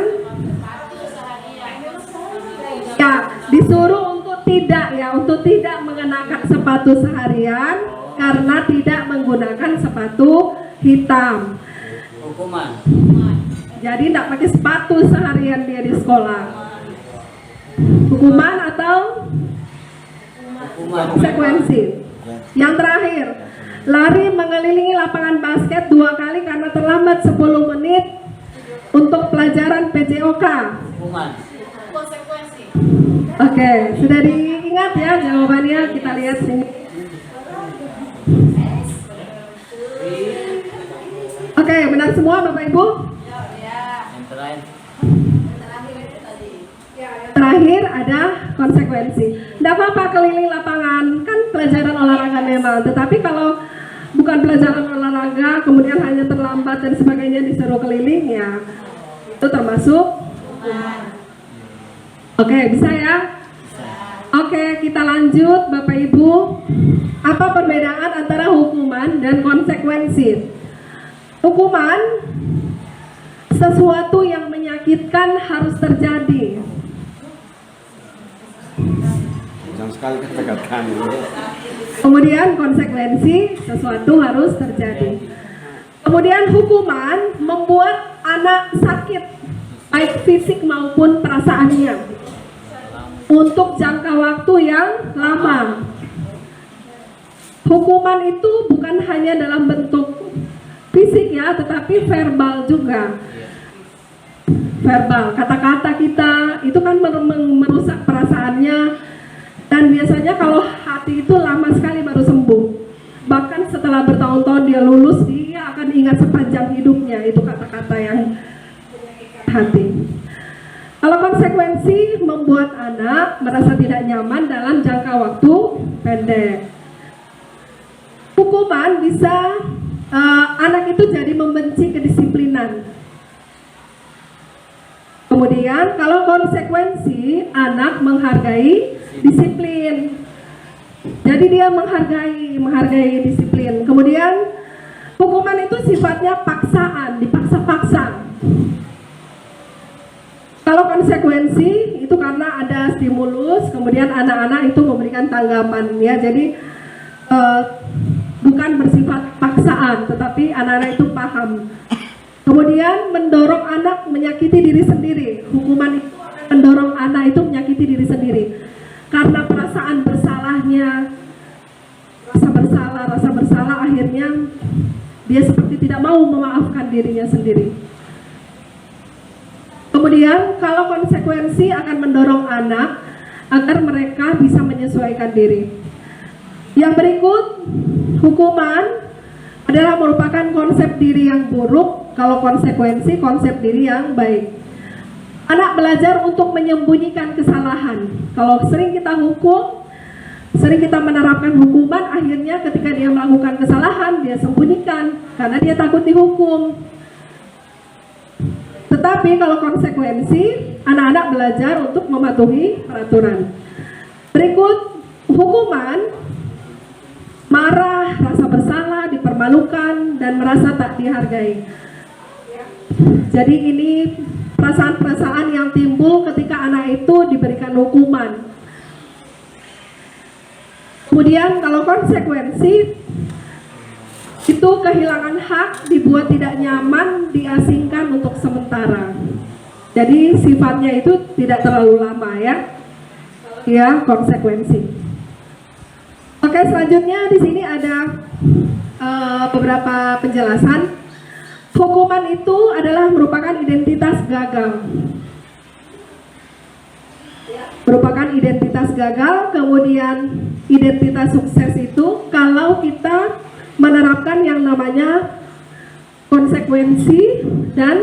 ya, disuruh untuk tidak mengenakan sepatu seharian karena tidak menggunakan sepatu hitam. Hukuman. Jadi tidak pakai sepatu seharian dia di sekolah. Hukuman atau konsekuensi. Yang terakhir, lari mengelilingi lapangan basket 2 kali karena terlambat 10 menit untuk pelajaran PJOK. Hukuman. Oke, sudah diingat ya jawabannya, kita lihat sini. Oke, benar semua Bapak Ibu? Yang terakhir. Terakhir ada konsekuensi. Tidak apa-apa keliling lapangan, kan pelajaran olahraga memang. Tetapi kalau bukan pelajaran olahraga, kemudian hanya terlambat dan sebagainya disuruh keliling, ya itu termasuk. Oke, bisa ya? Oke, kita lanjut Bapak Ibu. Apa perbedaan antara hukuman dan konsekuensi? Hukuman, sesuatu yang menyakitkan harus terjadi. Jangan sekali kata-kata. Kemudian konsekuensi, sesuatu harus terjadi. Kemudian hukuman membuat anak sakit, baik fisik maupun perasaannya, untuk jangka waktu yang lama. Hukuman itu bukan hanya dalam bentuk fisik ya, tetapi verbal juga. Verbal, kata-kata kita itu kan merusak perasaannya, dan biasanya kalau hati itu lama sekali baru sembuh. Bahkan setelah bertahun-tahun dia lulus, dia akan ingat sepanjang hidupnya itu kata-kata yang hati. Kalau konsekuensi membuat anak merasa tidak nyaman dalam jangka waktu pendek. Hukuman bisa anak itu jadi membenci kedisiplinan. Kemudian kalau konsekuensi, anak menghargai disiplin. Jadi dia menghargai disiplin. Kemudian hukuman itu sifatnya paksaan, dipaksa-paksa. Kalau konsekuensi itu karena ada stimulus, kemudian anak-anak itu memberikan tanggapan ya. Jadi bukan bersifat paksaan, tetapi anak-anak itu paham. Kemudian mendorong anak menyakiti diri sendiri. Hukuman itu akan mendorong anak itu menyakiti diri sendiri karena perasaan bersalahnya, rasa bersalah akhirnya dia seperti tidak mau memaafkan dirinya sendiri. Kemudian kalau konsekuensi akan mendorong anak agar mereka bisa menyesuaikan diri. Yang berikut, hukuman adalah merupakan konsep diri yang buruk, kalau konsekuensi konsep diri yang baik. Anak belajar untuk menyembunyikan kesalahan. Kalau sering kita hukum, sering kita menerapkan hukuman, akhirnya ketika dia melakukan kesalahan, dia sembunyikan karena dia takut dihukum. Tetapi kalau konsekuensi, anak-anak belajar untuk mematuhi peraturan. Berikut, hukuman, marah, rasa bersalah, dipermalukan, dan merasa tak dihargai. Jadi ini perasaan-perasaan yang timbul ketika anak itu diberikan hukuman. Kemudian kalau konsekuensi, itu kehilangan hak, dibuat tidak nyaman, diasingkan untuk sementara. Jadi sifatnya itu tidak terlalu lama ya. Ya, konsekuensi. Oke, selanjutnya di sini ada beberapa penjelasan. Hukuman itu adalah merupakan identitas gagal. Merupakan identitas gagal, kemudian identitas sukses itu kalau kita menerapkan yang namanya konsekuensi dan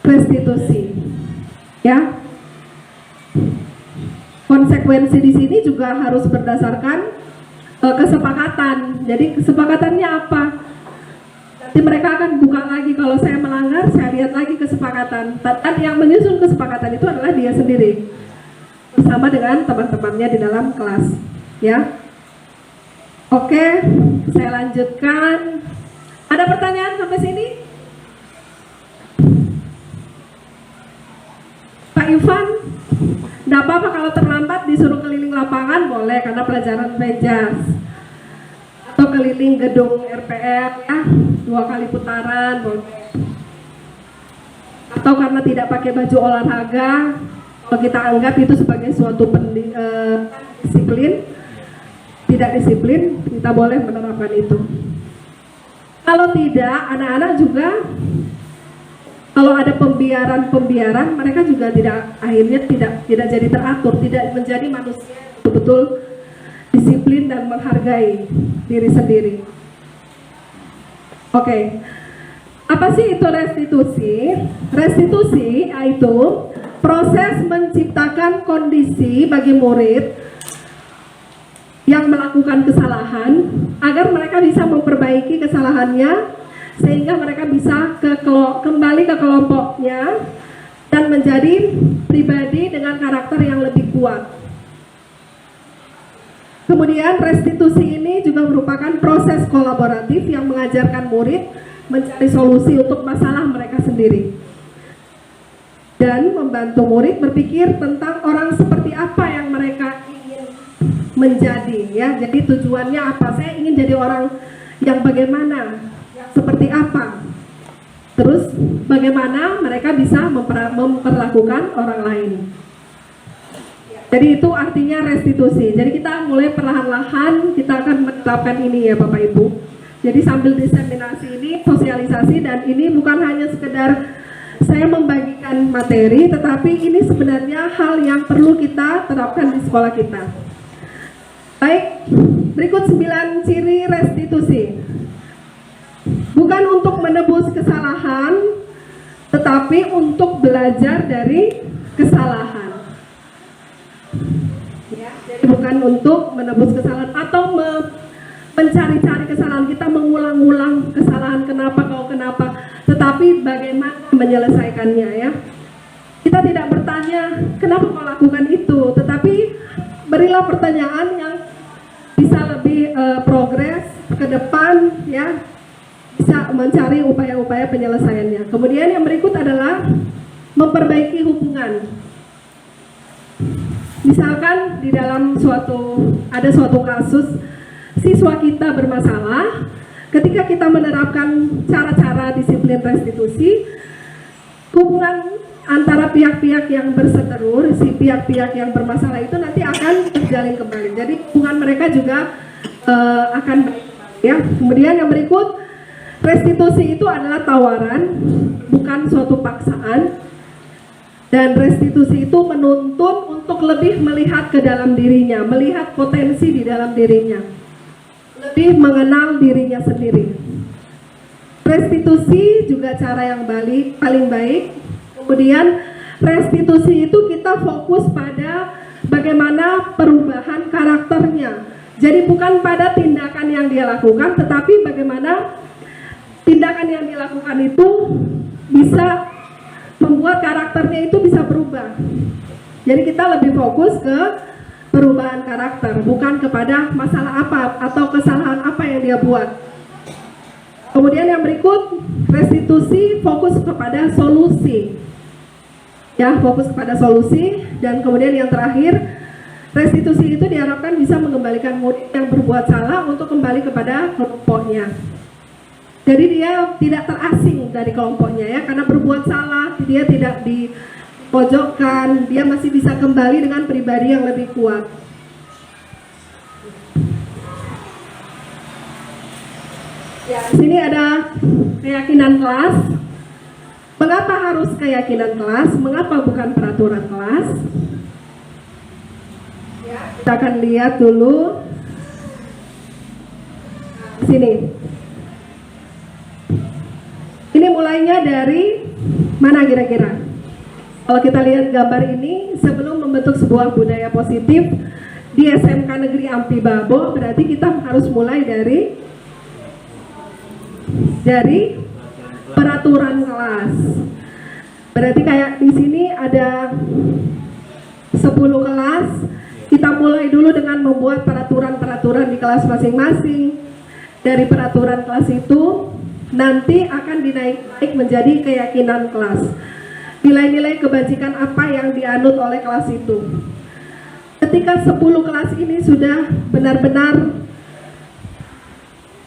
restitusi. Ya. Konsekuensi di sini juga harus berdasarkan kesepakatan. Jadi kesepakatannya apa? Nanti mereka akan buka lagi, kalau saya melanggar, saya lihat lagi kesepakatan. Dan yang menyusun kesepakatan itu adalah dia sendiri bersama dengan teman-temannya di dalam kelas, ya. Oke, saya lanjutkan. Ada pertanyaan sampai sini? Pak Ivan, nggak apa-apa kalau terlambat disuruh keliling lapangan, boleh karena pelajaran mejas. Atau keliling gedung RPR ya, 2 kali putaran, boleh. Atau karena tidak pakai baju olahraga, kalau kita anggap itu sebagai suatu disiplin, tidak disiplin, kita boleh menerapkan itu. Kalau tidak, anak-anak juga kalau ada pembiaran, mereka juga akhirnya tidak jadi teratur, tidak menjadi manusia betul-betul disiplin dan menghargai diri sendiri. Oke. Apa sih itu restitusi? Restitusi yaitu proses menciptakan kondisi bagi murid yang melakukan kesalahan agar mereka bisa memperbaiki kesalahannya sehingga mereka bisa kembali ke kelompoknya dan menjadi pribadi dengan karakter yang lebih kuat. Kemudian restitusi ini juga merupakan proses kolaboratif yang mengajarkan murid mencari solusi untuk masalah mereka sendiri dan membantu murid berpikir tentang orang seperti apa yang mereka ingin menjadi, ya. Jadi tujuannya apa? Saya ingin jadi orang yang bagaimana, yang seperti apa. Terus bagaimana mereka bisa memperlakukan orang lain. Jadi itu artinya restitusi. Jadi kita mulai perlahan-lahan kita akan menerapkan ini ya Bapak Ibu. Jadi sambil diseminasi ini, sosialisasi, dan ini bukan hanya sekedar saya membagikan materi, tetapi ini sebenarnya hal yang perlu kita terapkan di sekolah kita. Baik, berikut 9 ciri restitusi. Bukan untuk menebus kesalahan, tetapi untuk belajar dari kesalahan. Ya, jadi bukan untuk menebus kesalahan atau mencari-cari kesalahan, kita mengulang-ulang kesalahan kenapa, tetapi bagaimana menyelesaikannya, ya. Kita tidak bertanya kenapa kau lakukan itu, tetapi berilah pertanyaan yang bisa lebih progres ke depan, ya, bisa mencari upaya-upaya penyelesaiannya. Kemudian yang berikut adalah memperbaiki hubungan. Misalkan di dalam ada suatu kasus siswa kita bermasalah, ketika kita menerapkan cara-cara disiplin restitusi, hubungan antara pihak-pihak yang berseteru, si pihak-pihak yang bermasalah itu nanti akan terjalin kembali. Jadi hubungan mereka juga akan baik, ya. Kemudian yang berikut, restitusi itu adalah tawaran, bukan suatu paksaan. Dan restitusi itu menuntun untuk lebih melihat ke dalam dirinya, melihat potensi di dalam dirinya, lebih mengenal dirinya sendiri. Restitusi juga cara yang paling baik. Kemudian restitusi itu kita fokus pada bagaimana perubahan karakternya. Jadi bukan pada tindakan yang dia lakukan, tetapi bagaimana tindakan yang dilakukan itu bisa membuat karakternya itu bisa berubah. Jadi kita lebih fokus ke perubahan karakter, bukan kepada masalah apa atau kesalahan apa yang dia buat. Kemudian yang berikut, restitusi fokus kepada solusi. Ya, fokus kepada solusi. Dan kemudian yang terakhir, restitusi itu diharapkan bisa mengembalikan murid yang berbuat salah untuk kembali kepada kelompoknya. Jadi dia tidak terasing dari kelompoknya, ya, karena berbuat salah, dia tidak dipojokkan, dia masih bisa kembali dengan pribadi yang lebih kuat. Ya, di sini ada keyakinan kelas. Mengapa harus keyakinan kelas? Mengapa bukan peraturan kelas? Ya, kita akan lihat dulu. Di sini. Ini mulainya dari mana kira-kira? Kalau kita lihat gambar ini, sebelum membentuk sebuah budaya positif di SMK Negeri Ampi Babo, berarti kita harus mulai dari dari peraturan kelas. Berarti kayak di sini ada 10 kelas. Kita mulai dulu dengan membuat peraturan-peraturan di kelas masing-masing. Dari peraturan kelas itu nanti akan dinaik menjadi keyakinan kelas. Nilai-nilai kebajikan apa yang dianut oleh kelas itu. Ketika 10 kelas ini sudah benar-benar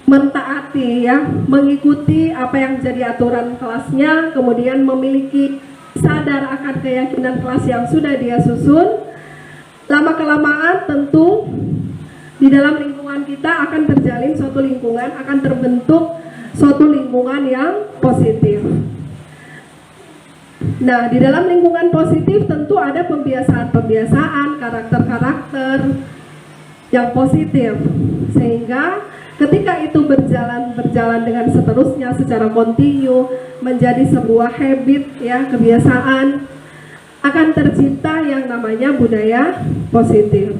mentaati ya, mengikuti apa yang menjadi aturan kelasnya, kemudian memiliki sadar akan keyakinan kelas yang sudah dia susun, lama-kelamaan tentu di dalam lingkungan kita akan terjalin suatu lingkungan, akan terbentuk suatu lingkungan yang positif. Nah, di dalam lingkungan positif tentu ada pembiasaan-pembiasaan, karakter-karakter yang positif, sehingga ketika itu berjalan dengan seterusnya secara kontinu menjadi sebuah habit ya, kebiasaan, akan tercipta yang namanya budaya positif.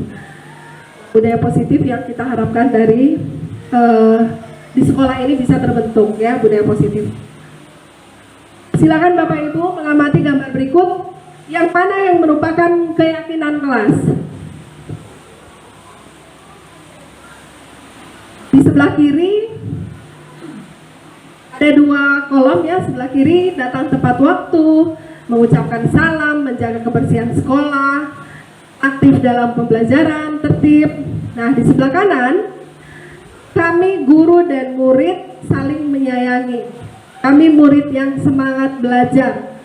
Budaya positif yang kita harapkan dari di sekolah ini bisa terbentuk ya, budaya positif. Silakan Bapak Ibu mengamati gambar berikut, yang mana yang merupakan keyakinan kelas. Di sebelah kiri ada 2 kolom ya, sebelah kiri datang tepat waktu, mengucapkan salam, menjaga kebersihan sekolah, aktif dalam pembelajaran, tertib. Nah, di sebelah kanan, kami guru dan murid saling menyayangi. Kami murid yang semangat belajar.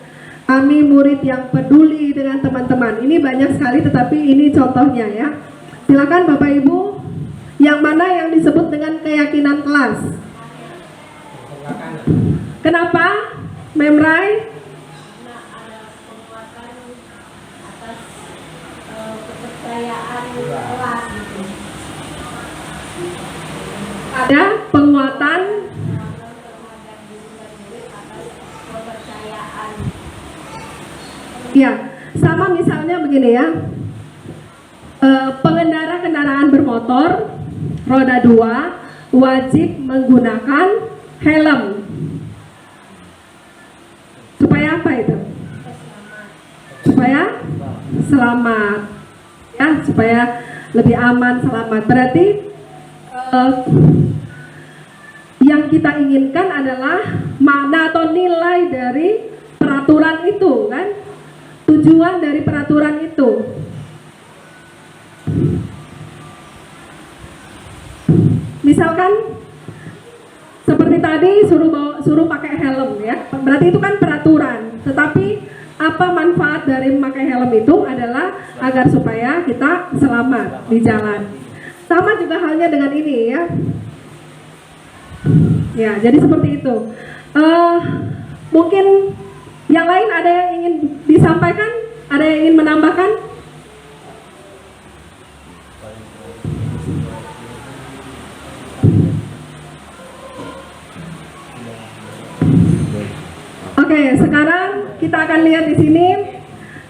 Kami murid yang peduli dengan teman-teman. Ini banyak sekali, tetapi ini contohnya ya. Silakan Bapak Ibu, yang mana yang disebut dengan keyakinan kelas? Kenapa? Memrai? Ada penguatan ya, sama misalnya begini ya, pengendara kendaraan bermotor roda 2 wajib menggunakan helm. Supaya apa itu? Supaya selamat ya, supaya lebih aman, selamat. Berarti yang kita inginkan adalah mana atau nilai dari peraturan itu kan, tujuan dari peraturan itu. Misalkan seperti tadi suruh pakai helm ya, berarti itu kan peraturan. Tetapi apa manfaat dari memakai helm itu adalah agar supaya kita selamat di jalan. Sama juga halnya dengan ini ya. Ya, jadi seperti itu. Mungkin yang lain ada yang ingin disampaikan? Ada yang ingin menambahkan? Oke, sekarang kita akan lihat di sini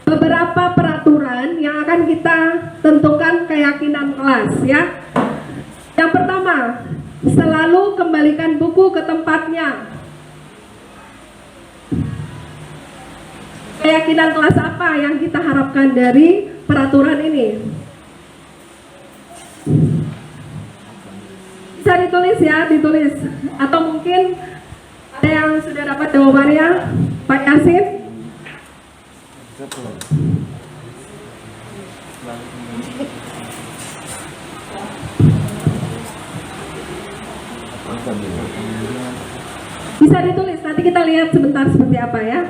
beberapa peraturan yang akan kita tentukan keyakinan kelas ya. Yang pertama, selalu kembalikan buku ke tempatnya. Keyakinan kelas apa yang kita harapkan dari peraturan ini? Bisa ditulis ya, ditulis. Atau mungkin ada yang sudah dapat jawabannya, Pak Yasin? Bisa ditulis, nanti kita lihat sebentar seperti apa ya.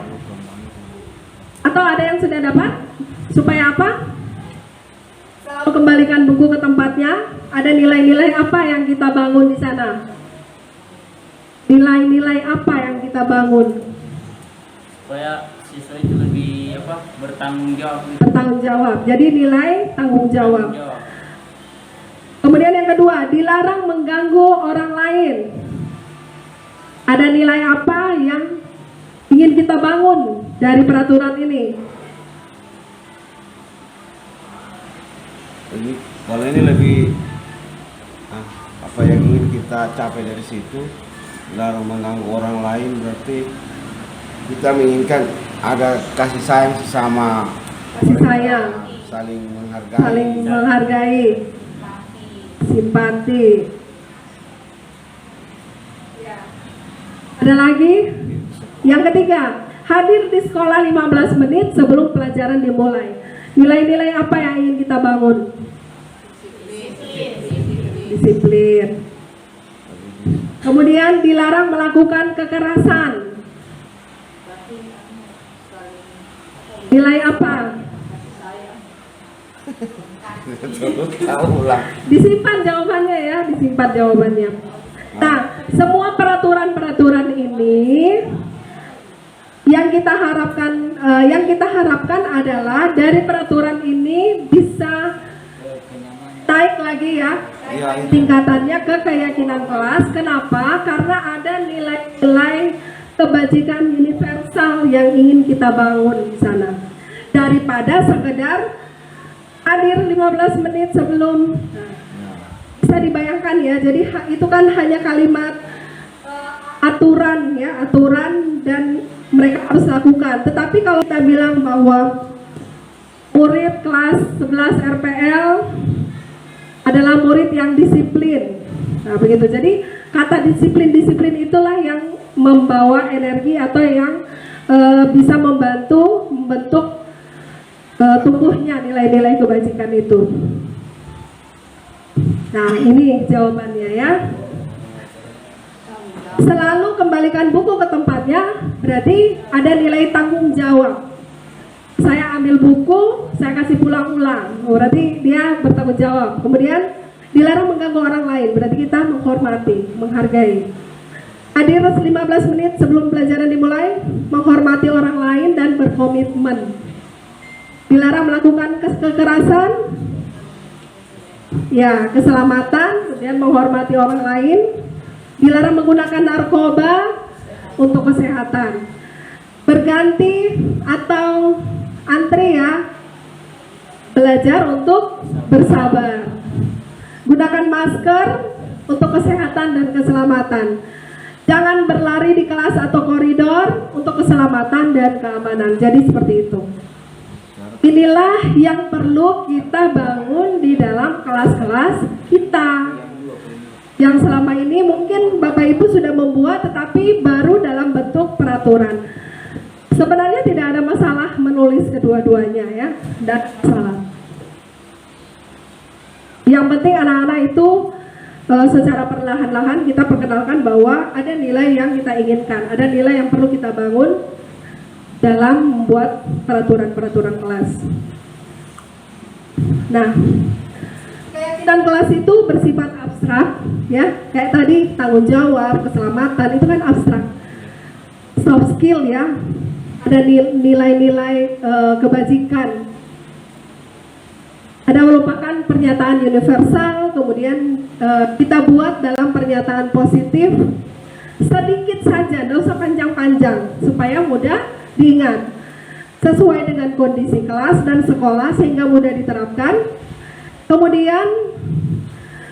Atau ada yang sudah dapat? Supaya apa? Selalu kembalikan buku ke tempatnya. Ada nilai-nilai apa yang kita bangun di sana? Nilai-nilai apa yang kita bangun? Supaya siswa itu lebih bertanggung jawab. Bertanggung jawab. Jadi nilai tanggung jawab. Kemudian yang kedua, dilarang mengganggu orang lain. Ada nilai apa yang ingin kita bangun dari peraturan ini? Kalau ini lebih apa yang ingin kita capai dari situ, dilarang mengganggu orang lain, berarti kita menginginkan ada kasih sayang sesama, Kasih sayang, saling menghargai. saling menghargai, simpati. Ada lagi? Yang ketiga, hadir di sekolah 15 menit sebelum pelajaran dimulai. Nilai-nilai apa yang ingin kita bangun? Disiplin. Kemudian dilarang melakukan kekerasan. Nilai apa? Tahu ulang. Disimpan jawabannya ya, disimpan jawabannya. Nah, semua peraturan-peraturan ini yang kita harapkan adalah dari peraturan ini bisa naik lagi ya Iya, itu. tingkatannya ke keyakinan kelas. Kenapa? Karena ada nilai-nilai kebajikan universal yang ingin kita bangun di sana. Daripada sekedar hadir 15 menit sebelum. Bisa dibayangkan ya, jadi itu kan hanya kalimat aturan ya, aturan dan mereka harus lakukan. Tetapi kalau kita bilang bahwa murid kelas 11 RPL adalah murid yang disiplin. Nah, begitu. Jadi kata disiplin itulah yang membawa energi atau yang bisa membantu membentuk tumbuhnya nilai-nilai kebajikan itu. Nah, ini jawabannya ya. Selalu kembalikan buku ke tempatnya, berarti ada nilai tanggung jawab. Saya ambil buku, saya kasih pulang ulang, berarti dia bertanggung jawab. Kemudian dilarang mengganggu orang lain, berarti kita menghormati, menghargai. Hadir 15 menit sebelum pelajaran dimulai, menghormati orang lain dan berkomitmen. Dilarang melakukan kekerasan, ya, keselamatan, kemudian menghormati orang lain. Dilarang menggunakan narkoba untuk kesehatan. Berganti atau antri ya, belajar untuk bersabar. Gunakan masker untuk kesehatan dan keselamatan. Jangan berlari di kelas atau koridor untuk keselamatan dan keamanan. Jadi seperti itu. Inilah yang perlu kita bangun di dalam kelas-kelas kita. Yang selama ini mungkin Bapak Ibu sudah membuat, tetapi baru dalam bentuk peraturan. Sebenarnya tidak ada masalah menulis kedua-duanya ya, tidak salah. Yang penting anak-anak itu secara perlahan-lahan kita perkenalkan bahwa ada nilai yang kita inginkan, ada nilai yang perlu kita bangun dalam membuat peraturan-peraturan kelas. Nah, keyakinan kelas itu bersifat abstrak ya, kayak tadi tanggung jawab, keselamatan itu kan abstrak. Soft skill ya, ada nilai-nilai kebajikan. Ada merupakan pernyataan universal, kemudian kita buat dalam pernyataan positif sedikit saja, tidak usah panjang-panjang, supaya mudah diingat, sesuai dengan kondisi kelas dan sekolah sehingga mudah diterapkan. Kemudian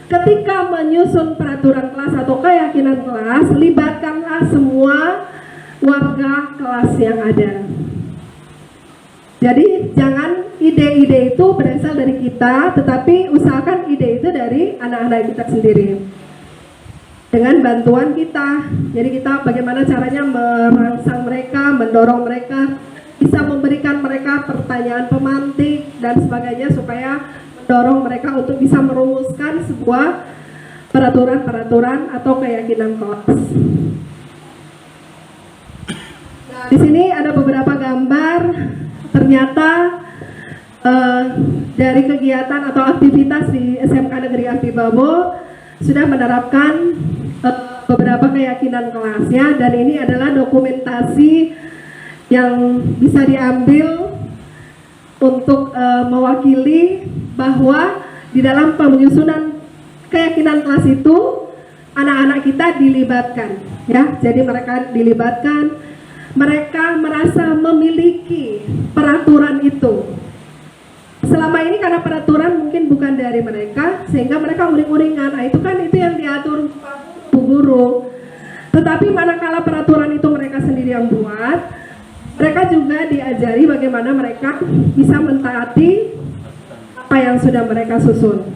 ketika menyusun peraturan kelas atau keyakinan kelas, libatkanlah semua warga kelas yang ada. Jadi jangan ide-ide itu berasal dari kita, tetapi usahakan ide itu dari anak-anak kita sendiri dengan bantuan kita. Jadi kita bagaimana caranya merangsang mereka, mendorong mereka, bisa memberikan mereka pertanyaan pemantik dan sebagainya, supaya mendorong mereka untuk bisa merumuskan sebuah peraturan-peraturan atau keyakinan kelas. Nah, di sini ada beberapa gambar. Ternyata dari kegiatan atau aktivitas di SMK Negeri Ampi Babo sudah menerapkan beberapa keyakinan kelasnya, dan ini adalah dokumentasi yang bisa diambil untuk mewakili bahwa di dalam penyusunan keyakinan kelas itu anak-anak kita dilibatkan ya. Jadi mereka dilibatkan, mereka merasa memiliki peraturan itu. Selama ini karena peraturan mungkin bukan dari mereka, sehingga mereka uring-uringan. Nah, itu kan itu yang diatur Bu Guru. Tetapi manakala peraturan itu mereka sendiri yang buat, mereka juga diajari bagaimana mereka bisa mentaati apa yang sudah mereka susun.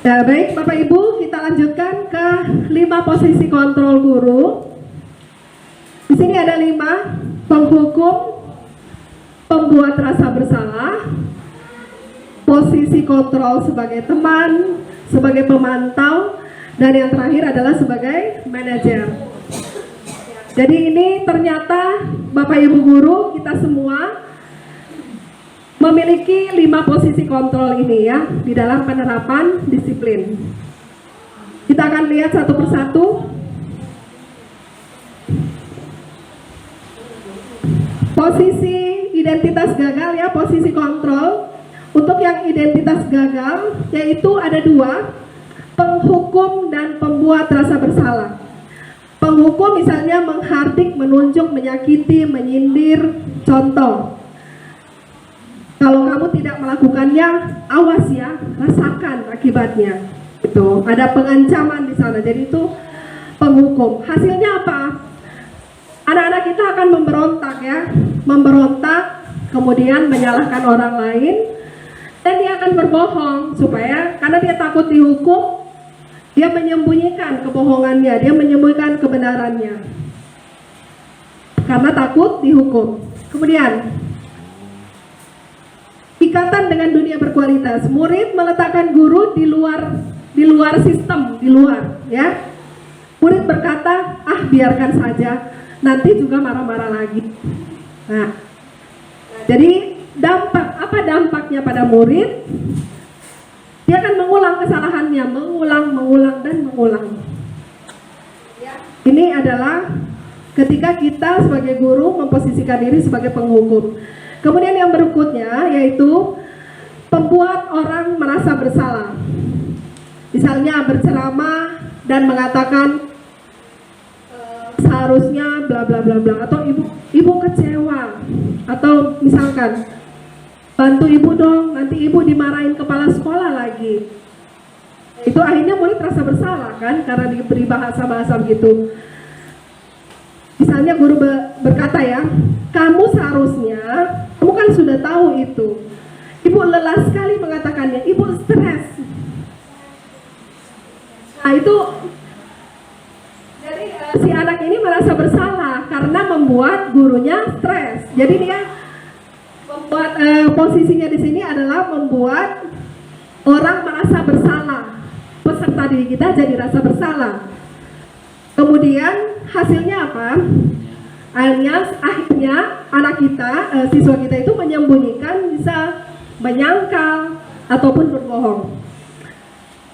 Ya, baik Bapak Ibu, kita lanjutkan ke 5 posisi kontrol guru. Di sini ada 5: penghukum, pembuat rasa bersalah, posisi kontrol sebagai teman, sebagai pemantau, dan yang terakhir adalah sebagai manajer. Jadi ini ternyata Bapak Ibu guru, kita semua memiliki 5 posisi kontrol ini ya di dalam penerapan disiplin. Kita akan lihat satu persatu. Posisi identitas gagal ya, posisi kontrol. Untuk yang identitas gagal, yaitu ada 2, penghukum dan pembuat rasa bersalah. Penghukum misalnya menghardik, menunjuk, menyakiti, menyindir. Contoh, kalau kamu tidak melakukannya, awas ya, rasakan akibatnya. Itu ada pengancaman di sana. Jadi itu penghukum. Hasilnya apa? Anak-anak kita akan memberontak ya, memberontak, kemudian menyalahkan orang lain, dan dia akan berbohong supaya karena dia takut dihukum, dia menyembunyikan kebohongannya, dia menyembunyikan kebenarannya karena takut dihukum. Kemudian ikatan dengan dunia berkualitas. Murid meletakkan guru di luar sistem, di luar ya. Murid berkata, "Ah, biarkan saja, nanti juga marah-marah lagi." Nah, jadi apa dampaknya pada murid? Dia akan mengulang kesalahannya, mengulang dan mengulang. Ini adalah ketika kita sebagai guru memposisikan diri sebagai penghukum. Kemudian yang berikutnya yaitu membuat orang merasa bersalah. Misalnya berceramah dan mengatakan seharusnya bla bla bla bla, atau ibu kecewa, atau misalkan bantu ibu dong, nanti ibu dimarahin kepala sekolah lagi. Itu akhirnya murid rasa bersalah kan karena diberi bahasa-bahasa begitu. Misalnya guru berkata ya, kamu seharusnya, kamu kan sudah tahu itu. Ibu lelah sekali mengatakannya, ibu stres. Nah itu, jadi si anak ini merasa bersalah karena membuat gurunya stres. Jadi dia membuat posisinya di sini adalah membuat orang merasa bersalah. Peserta didik kita jadi rasa bersalah. Kemudian hasilnya apa? Akhirnya anak kita, siswa kita itu menyembunyikan, bisa menyangkal ataupun berbohong.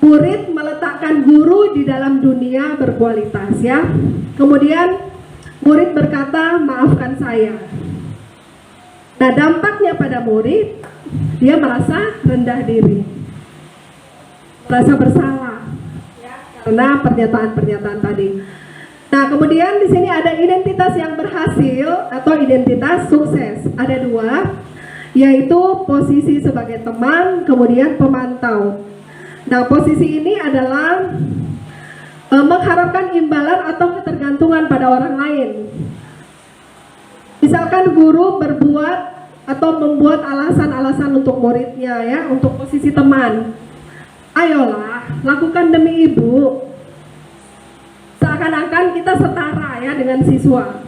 Murid meletakkan guru di dalam dunia berkualitas ya. Kemudian murid berkata, maafkan saya. Nah dampaknya pada murid, dia merasa rendah diri, merasa bersalah ya, karena pernyataan-pernyataan tadi. Nah kemudian di sini ada identitas yang berhasil atau identitas sukses. Ada 2, yaitu posisi sebagai teman, kemudian pemantau. Nah posisi ini adalah mengharapkan imbalan atau ketergantungan pada orang lain. Misalkan guru berbuat atau membuat alasan-alasan untuk muridnya ya, untuk posisi teman. Ayolah, lakukan demi ibu. Seakan-akan kita setara ya dengan siswa.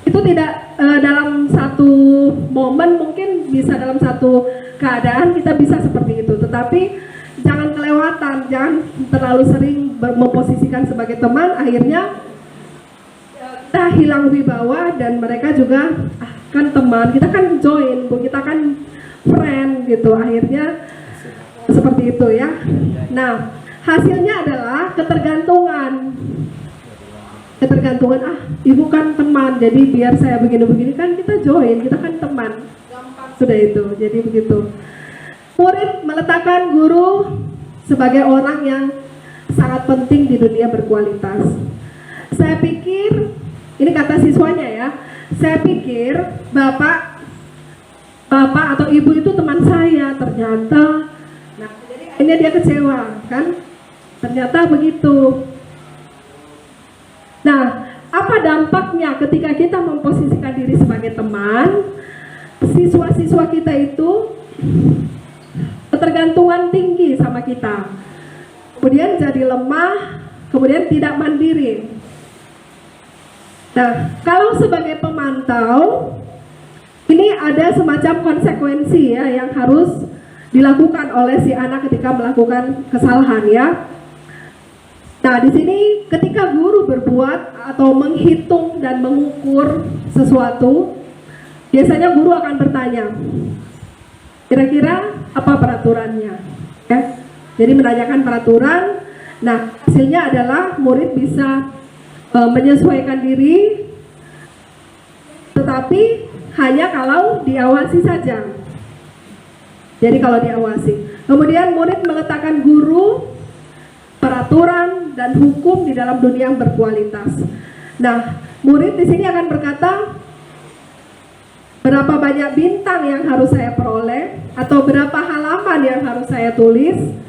Itu tidak dalam satu momen, mungkin bisa dalam satu keadaan kita bisa seperti itu. Tetapi jangan kelewatan, jangan terlalu sering memposisikan sebagai teman, akhirnya kita hilang wibawa dan mereka juga kan teman, kita kan join, kita kan friend gitu, akhirnya seperti itu ya. Nah hasilnya adalah ketergantungan, ibu kan teman, jadi biar saya begini-begini, kan kita join, kita kan teman, gampang sudah itu, jadi begitu. Murid meletakkan guru sebagai orang yang sangat penting di dunia berkualitas. Saya pikir, ini kata siswanya ya, saya pikir bapak atau ibu itu teman saya, ternyata. Nah, jadi akhirnya dia kecewa kan. Ternyata begitu. Nah, apa dampaknya ketika kita memposisikan diri sebagai teman? Siswa-siswa kita itu ketergantungan tinggi sama kita, kemudian jadi lemah, kemudian tidak mandiri. Nah, kalau sebagai pemantau, ini ada semacam konsekuensi ya yang harus dilakukan oleh si anak ketika melakukan kesalahan ya. Nah, di sini ketika guru berbuat atau menghitung dan mengukur sesuatu, biasanya guru akan bertanya, kira-kira apa peraturannya? Ya. Jadi menanyakan peraturan. Nah, hasilnya adalah murid bisa menyesuaikan diri, tetapi hanya kalau diawasi saja. Jadi kalau diawasi. Kemudian murid meletakkan guru, peraturan dan hukum di dalam dunia yang berkualitas. Nah, murid di sini akan berkata, berapa banyak bintang yang harus saya peroleh atau berapa halaman yang harus saya tulis.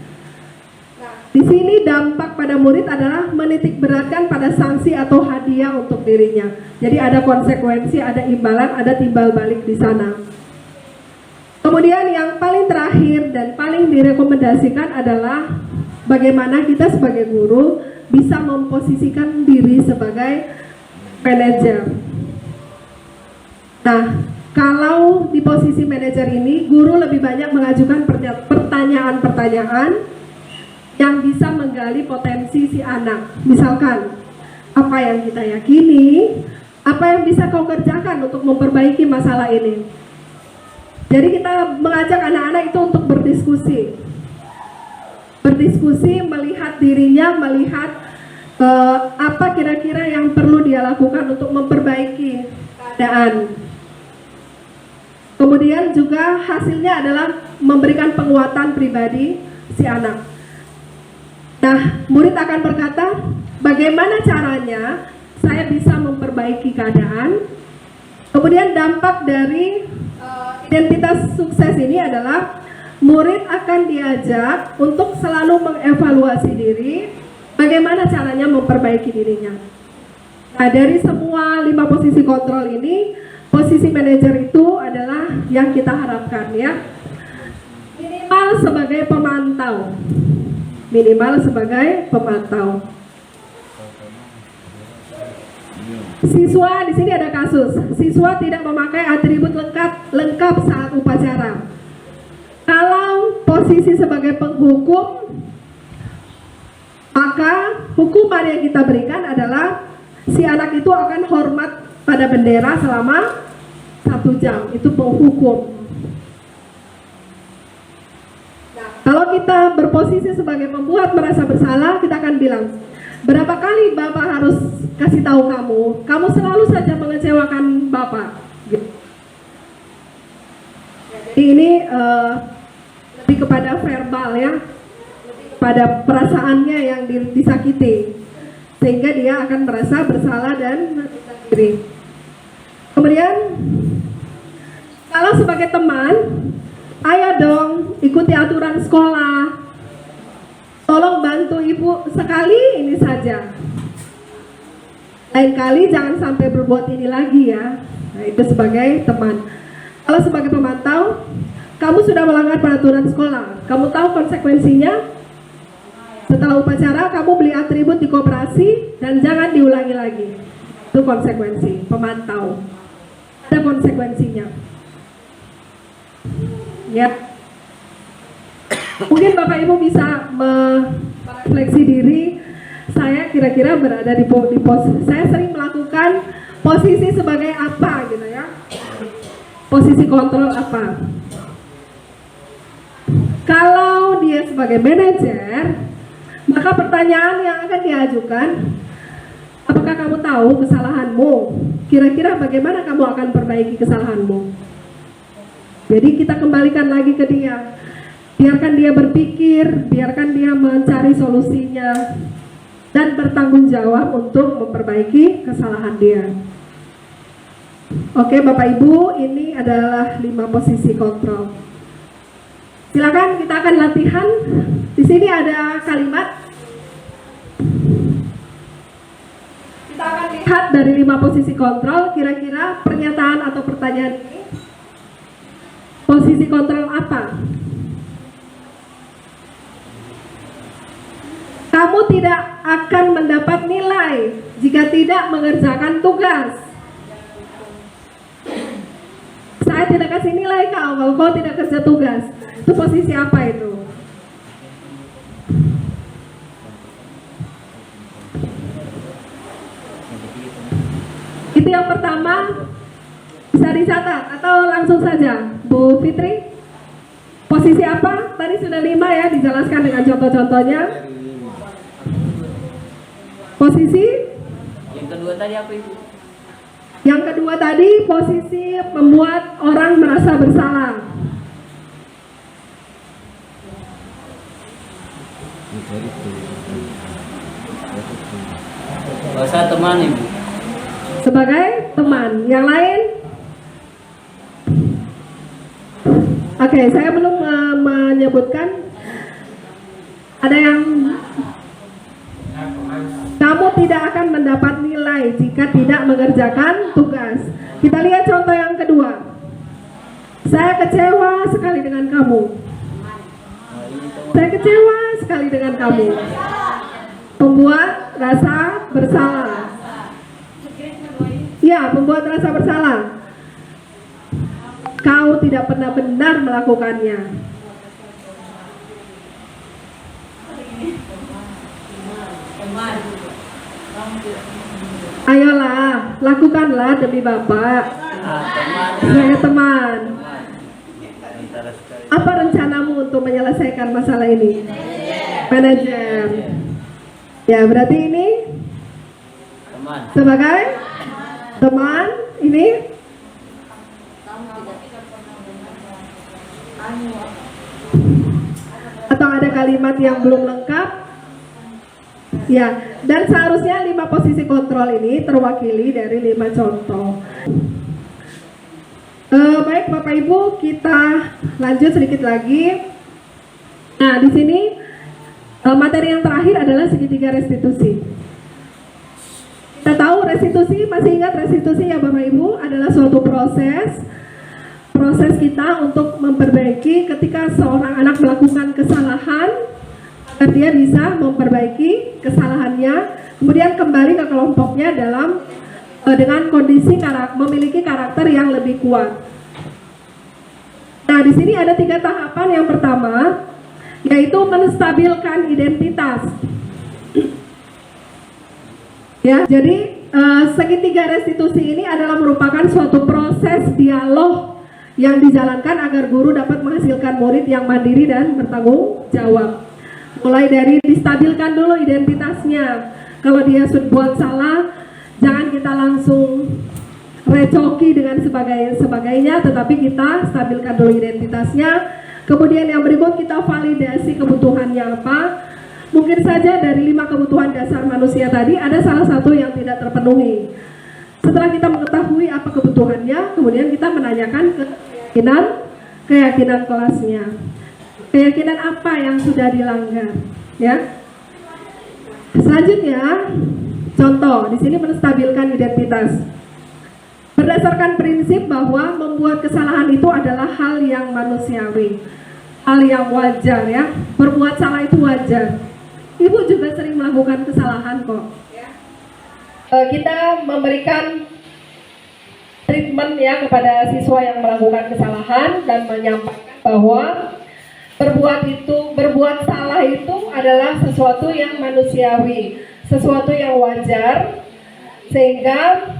Di sini dampak pada murid adalah menitik beratkan pada sanksi atau hadiah untuk dirinya. Jadi ada konsekuensi, ada imbalan, ada timbal balik di sana. Kemudian yang paling terakhir dan paling direkomendasikan adalah bagaimana kita sebagai guru bisa memposisikan diri sebagai manajer. Nah, kalau di posisi manajer ini, guru lebih banyak mengajukan pertanyaan-pertanyaan yang bisa menggali potensi si anak. Misalkan, apa yang kita yakini, apa yang bisa kau kerjakan untuk memperbaiki masalah ini. Jadi kita mengajak anak-anak itu untuk berdiskusi. Berdiskusi, melihat dirinya, melihat apa kira-kira yang perlu dia lakukan untuk memperbaiki keadaan. Kemudian juga hasilnya adalah memberikan penguatan pribadi si anak. Nah, murid akan berkata, bagaimana caranya saya bisa memperbaiki keadaan. Kemudian dampak dari identitas sukses ini adalah murid akan diajak untuk selalu mengevaluasi diri, bagaimana caranya memperbaiki dirinya. Nah, dari semua 5 posisi kontrol ini, posisi manajer itu adalah yang kita harapkan ya. Minimal sebagai pemantau. Minimal sebagai pemantau. Siswa di sini ada kasus. Siswa tidak memakai atribut lengkap saat upacara. Kalau posisi sebagai penghukum, maka hukuman yang kita berikan adalah si anak itu akan hormat pada bendera selama 1 jam. Itu penghukum. Kalau kita berposisi sebagai pembuat merasa bersalah, kita akan bilang, berapa kali Bapak harus kasih tahu kamu, kamu selalu saja mengecewakan Bapak. Jadi ini lebih kepada verbal ya, pada perasaannya yang disakiti, sehingga dia akan merasa bersalah dan diri. Kemudian, kalau sebagai teman, ayo dong ikuti aturan sekolah. Tolong bantu ibu sekali ini saja. Lain kali jangan sampai berbuat ini lagi ya. Nah, itu sebagai teman. Kalau sebagai pemantau, kamu sudah melanggar peraturan sekolah. Kamu tahu konsekuensinya? Setelah upacara kamu beli atribut di koperasi dan jangan diulangi lagi. Itu konsekuensi pemantau. Ada konsekuensinya. Ya, mungkin Bapak Ibu bisa merefleksi diri. Saya kira-kira berada di posisi, saya sering melakukan posisi sebagai apa gitu ya, posisi kontrol apa. Kalau dia sebagai manajer, maka pertanyaan yang akan diajukan, apakah kamu tahu kesalahanmu? Kira-kira bagaimana kamu akan perbaiki kesalahanmu? Jadi kita kembalikan lagi ke dia. Biarkan dia berpikir, biarkan dia mencari solusinya, dan bertanggung jawab untuk memperbaiki kesalahan dia. Oke Bapak Ibu, ini adalah 5 posisi kontrol. Silakan kita akan latihan. Di sini ada kalimat melihat dari 5 posisi kontrol, kira-kira pernyataan atau pertanyaan ini posisi kontrol apa? Kamu tidak akan mendapat nilai jika tidak mengerjakan tugas. Saya tidak kasih nilai kau kalau kau tidak kerja tugas. Itu posisi apa itu? Itu yang pertama, bisa dicatat atau langsung saja Bu Fitri. Posisi apa? Tadi sudah 5 ya, dijelaskan dengan contoh-contohnya. Posisi Yang kedua tadi apa Ibu? yang kedua tadi, posisi membuat orang merasa bersalah. Bahasa teman Ibu. Sebagai teman. Yang lain? Oke, saya belum menyebutkan. Ada yang kamu tidak akan mendapat nilai jika tidak mengerjakan tugas. Kita lihat contoh yang kedua. Saya kecewa sekali dengan kamu. Saya kecewa sekali dengan kamu. Membuat rasa bersalah. Ya, membuat rasa bersalah. Kau tidak pernah benar melakukannya. Ayolah, lakukanlah demi Bapak. Teman. Saya teman. Antara sekali. Apa rencanamu untuk menyelesaikan masalah ini? Manajer. Ya, berarti ini Teman. sebagai teman ini atau ada kalimat yang belum lengkap? Ya, dan seharusnya 5 posisi kontrol ini terwakili dari 5 contoh. Baik Bapak Ibu, kita lanjut sedikit lagi. Nah, di sini materi yang terakhir adalah segitiga restitusi. Kita tahu restitusi, masih ingat restitusi ya Bapak Ibu, adalah suatu proses kita untuk memperbaiki ketika seorang anak melakukan kesalahan, agar dia bisa memperbaiki kesalahannya, kemudian kembali ke kelompoknya dengan kondisi memiliki karakter yang lebih kuat. Nah, di sini ada 3 tahapan. Yang pertama, yaitu menstabilkan identitas. Ya, jadi segitiga restitusi ini adalah merupakan suatu proses dialog yang dijalankan agar guru dapat menghasilkan murid yang mandiri dan bertanggung jawab. Mulai dari distabilkan dulu identitasnya. Kalau dia sudah buat salah, jangan kita langsung recoki dengan sebagainya, tetapi kita stabilkan dulu identitasnya. Kemudian yang berikut kita validasi kebutuhannya apa. Mungkin saja dari 5 kebutuhan dasar manusia tadi ada salah satu yang tidak terpenuhi. Setelah kita mengetahui apa kebutuhannya, kemudian kita menanyakan keyakinan kelasnya. Keyakinan apa yang sudah dilanggar, ya. Selanjutnya, contoh di sini menstabilkan identitas. Berdasarkan prinsip bahwa membuat kesalahan itu adalah hal yang manusiawi, hal yang wajar ya. Berbuat salah itu wajar. Ibu juga sering melakukan kesalahan kok. Kita memberikan treatment ya kepada siswa yang melakukan kesalahan dan menyampaikan bahwa berbuat salah itu adalah sesuatu yang manusiawi, sesuatu yang wajar, sehingga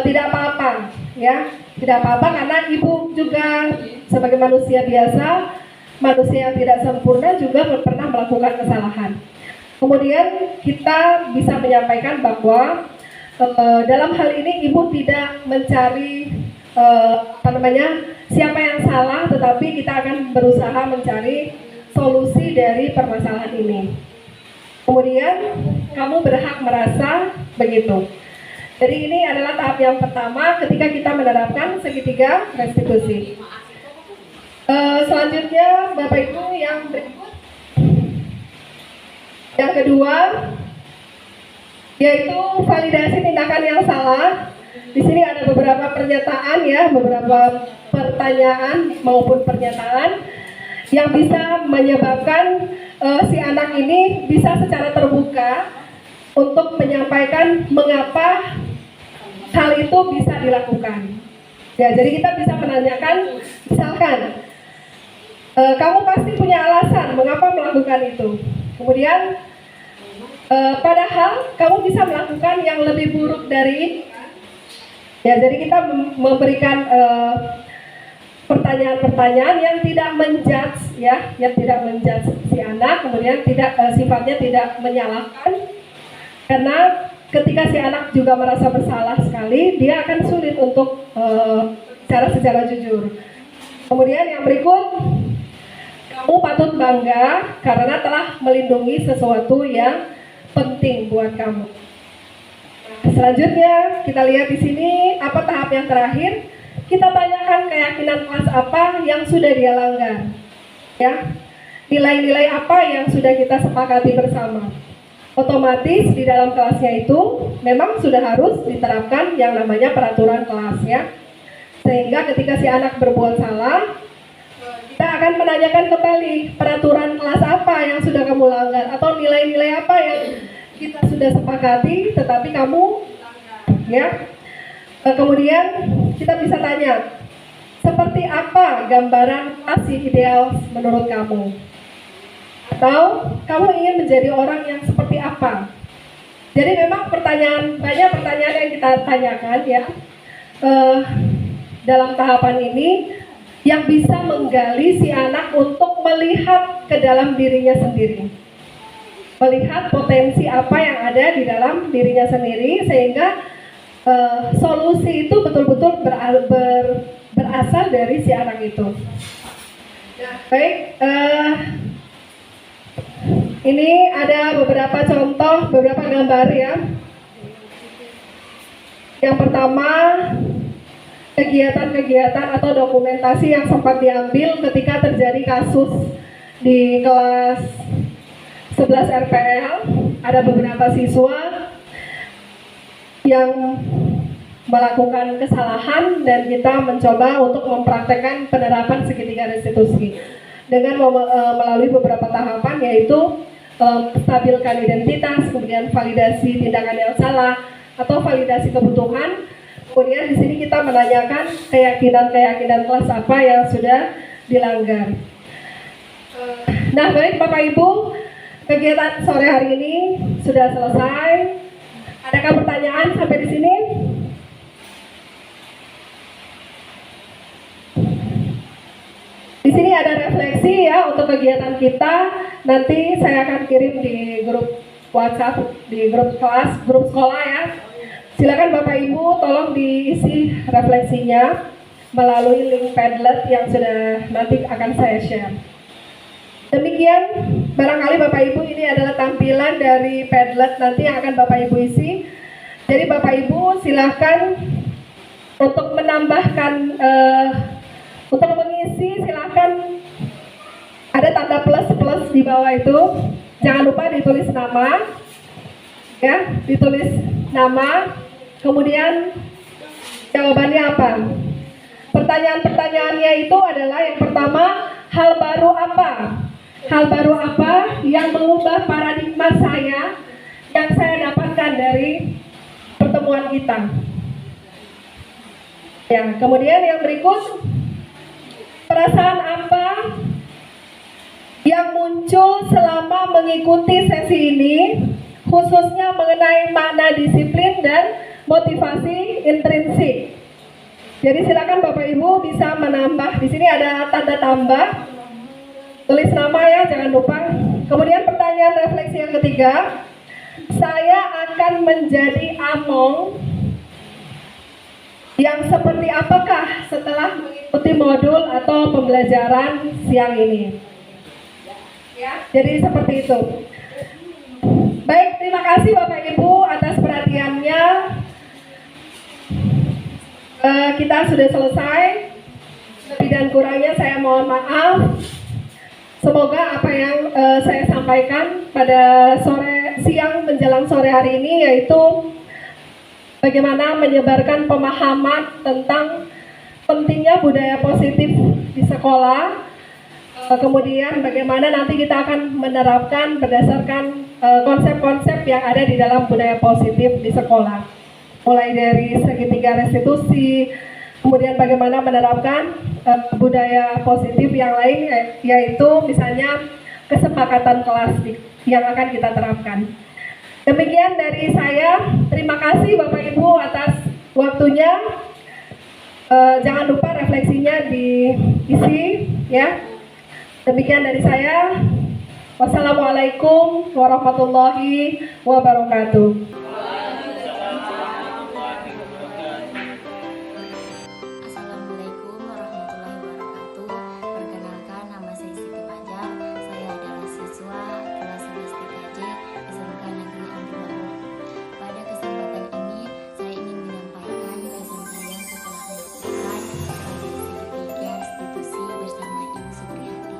tidak apa-apa ya, tidak apa-apa karena ibu juga sebagai manusia biasa, manusia yang tidak sempurna juga pernah melakukan kesalahan. Kemudian kita bisa menyampaikan bahwa dalam hal ini ibu tidak mencari siapa yang salah, tetapi kita akan berusaha mencari solusi dari permasalahan ini. Kemudian kamu berhak merasa begitu. Jadi ini adalah tahap yang pertama ketika kita menerapkan segitiga restitusi. Selanjutnya Bapak Ibu yang berikut, yang kedua yaitu validasi tindakan yang salah. Di sini ada beberapa pernyataan ya, beberapa pertanyaan maupun pernyataan yang bisa menyebabkan si anak ini bisa secara terbuka untuk menyampaikan mengapa hal itu bisa dilakukan. Ya, jadi kita bisa menanyakan, misalkan, kamu pasti punya alasan mengapa melakukan itu. Kemudian, padahal kamu bisa melakukan yang lebih buruk dari ini. Ya, jadi kita memberikan pertanyaan-pertanyaan yang tidak menjudge, ya, yang tidak menjudge si anak, kemudian tidak sifatnya tidak menyalahkan, karena ketika si anak juga merasa bersalah sekali, dia akan sulit untuk secara jujur. Kemudian yang berikut, kamu patut bangga karena telah melindungi sesuatu yang penting buat kamu. Selanjutnya kita lihat di sini apa tahap yang terakhir. Kita tanyakan keyakinan kelas apa yang sudah dia langgar, ya, nilai-nilai apa yang sudah kita sepakati bersama. Otomatis di dalam kelasnya itu memang sudah harus diterapkan yang namanya peraturan kelas, ya, sehingga ketika si anak berbuat salah, kita akan menanyakan kembali peraturan kelas apa yang sudah kamu langgar atau nilai-nilai apa yang kita sudah sepakati tetapi kamu langgar, ya. Kemudian kita bisa tanya, seperti apa gambaran kelas ideal menurut kamu? Atau kamu ingin menjadi orang yang seperti apa? Jadi memang banyak pertanyaan yang kita tanyakan, ya, dalam tahapan ini yang bisa menggali si anak untuk melihat ke dalam dirinya sendiri, melihat potensi apa yang ada di dalam dirinya sendiri, sehingga solusi itu betul-betul berasal dari si anak itu. Nah, baik, ini ada beberapa contoh, beberapa gambar, ya. Yang pertama, kegiatan-kegiatan atau dokumentasi yang sempat diambil ketika terjadi kasus di kelas 11 RPL. Ada beberapa siswa yang melakukan kesalahan dan kita mencoba untuk mempraktekkan penerapan segitiga restitusi dengan melalui beberapa tahapan, yaitu stabilkan identitas, kemudian validasi tindakan yang salah atau validasi kebutuhan. Kemudian di sini kita menanyakan keyakinan kelas apa yang sudah dilanggar. Nah, baik Bapak Ibu, kegiatan sore hari ini sudah selesai. Adakah pertanyaan sampai di sini? Di sini ada refleksi, ya, untuk kegiatan kita. Nanti saya akan kirim di grup WhatsApp, di grup kelas, grup sekolah, ya. Silakan Bapak Ibu tolong diisi refleksinya melalui link Padlet yang sudah nanti akan saya share. Demikian, barangkali Bapak Ibu ini adalah tampilan dari Padlet nanti yang akan Bapak Ibu isi. Jadi Bapak Ibu silahkan untuk menambahkan, untuk mengisi silahkan ada tanda plus di bawah itu. Jangan lupa ditulis nama, ya, ditulis nama. Kemudian jawabannya apa? Pertanyaan-pertanyaannya itu adalah yang pertama, hal baru apa? Hal baru apa yang mengubah paradigma saya yang saya dapatkan dari pertemuan kita? Ya, kemudian yang berikut, perasaan apa yang muncul selama mengikuti sesi ini, khususnya mengenai makna disiplin dan motivasi intrinsik. Jadi silakan Bapak Ibu bisa menambah. Di sini ada tanda tambah. Tulis nama, ya, jangan lupa. Kemudian pertanyaan refleksi yang ketiga, saya akan menjadi Among yang seperti apakah setelah mengikuti modul atau pembelajaran siang ini? Ya, jadi seperti itu. Baik, terima kasih Bapak Ibu atas perhatiannya. Kita sudah selesai. Lebih dan kurangnya saya mohon maaf. Semoga apa yang saya sampaikan pada sore siang menjelang sore hari ini, yaitu bagaimana menyebarkan pemahaman tentang pentingnya budaya positif di sekolah. Kemudian bagaimana nanti kita akan menerapkan berdasarkan konsep-konsep yang ada di dalam budaya positif di sekolah. Mulai dari segitiga restitusi, kemudian bagaimana menerapkan budaya positif yang lain, yaitu misalnya kesepakatan kelas yang akan kita terapkan. Demikian dari saya. Terima kasih Bapak Ibu atas waktunya. Jangan lupa refleksinya diisi ya. Demikian dari saya. Wassalamualaikum warahmatullahi wabarakatuh. Assalamualaikum warahmatullahi wabarakatuh. Perkenalkan, nama saya Siti Fajar. Saya adalah siswa kelas 11 3J SMK Negeri Ambarawa. Pada kesempatan ini, saya ingin menyampaikan kesan saya setelah melakukan proyek segitiga restitusi bersama Ibu Supriyati.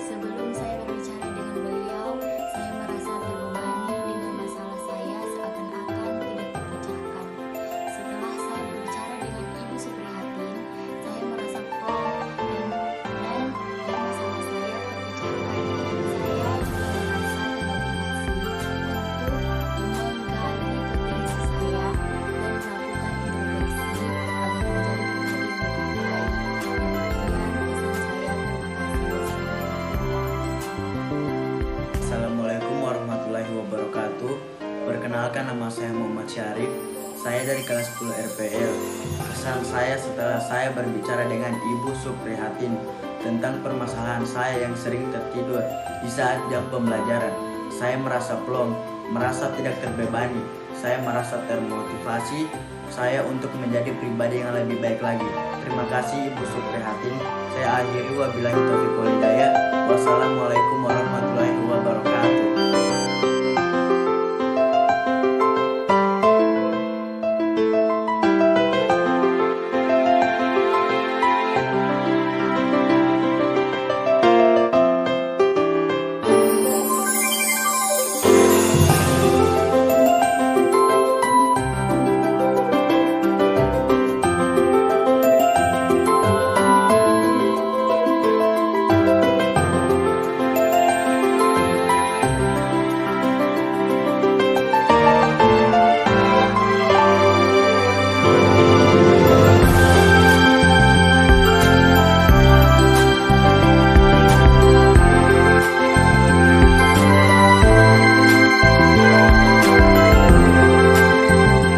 Sebelum saya berbicara dengan beliau, saya merasa terbebani dengan masalah saya seakan-akan tidak terpecahkan. Setelah saya berbicara dengan Ibu Supriyati, saya merasa plong dan masalah saya terpecahkan. Saya juga merasa termotivasi untuk menggali potensi saya dan melakukan introspeksi agar menjadi pribadi yang lebih baik. Demikian pesan saya. Assalamualaikum warahmatullahi wabarakatuh. Perkenalkan, nama saya Muhammad Syarif. Saya dari kelas 10 RPL. Kesan saya setelah saya berbicara dengan Ibu Suprihatin tentang permasalahan saya yang sering tertidur di saat jam pembelajaran. Saya merasa plong, merasa tidak terbebani. Saya merasa termotivasi saya untuk menjadi pribadi yang lebih baik lagi. Terima kasih Ibu Suprihatin. Saya akhiri, wabillahi taufiq wal hidayah. Wassalamualaikum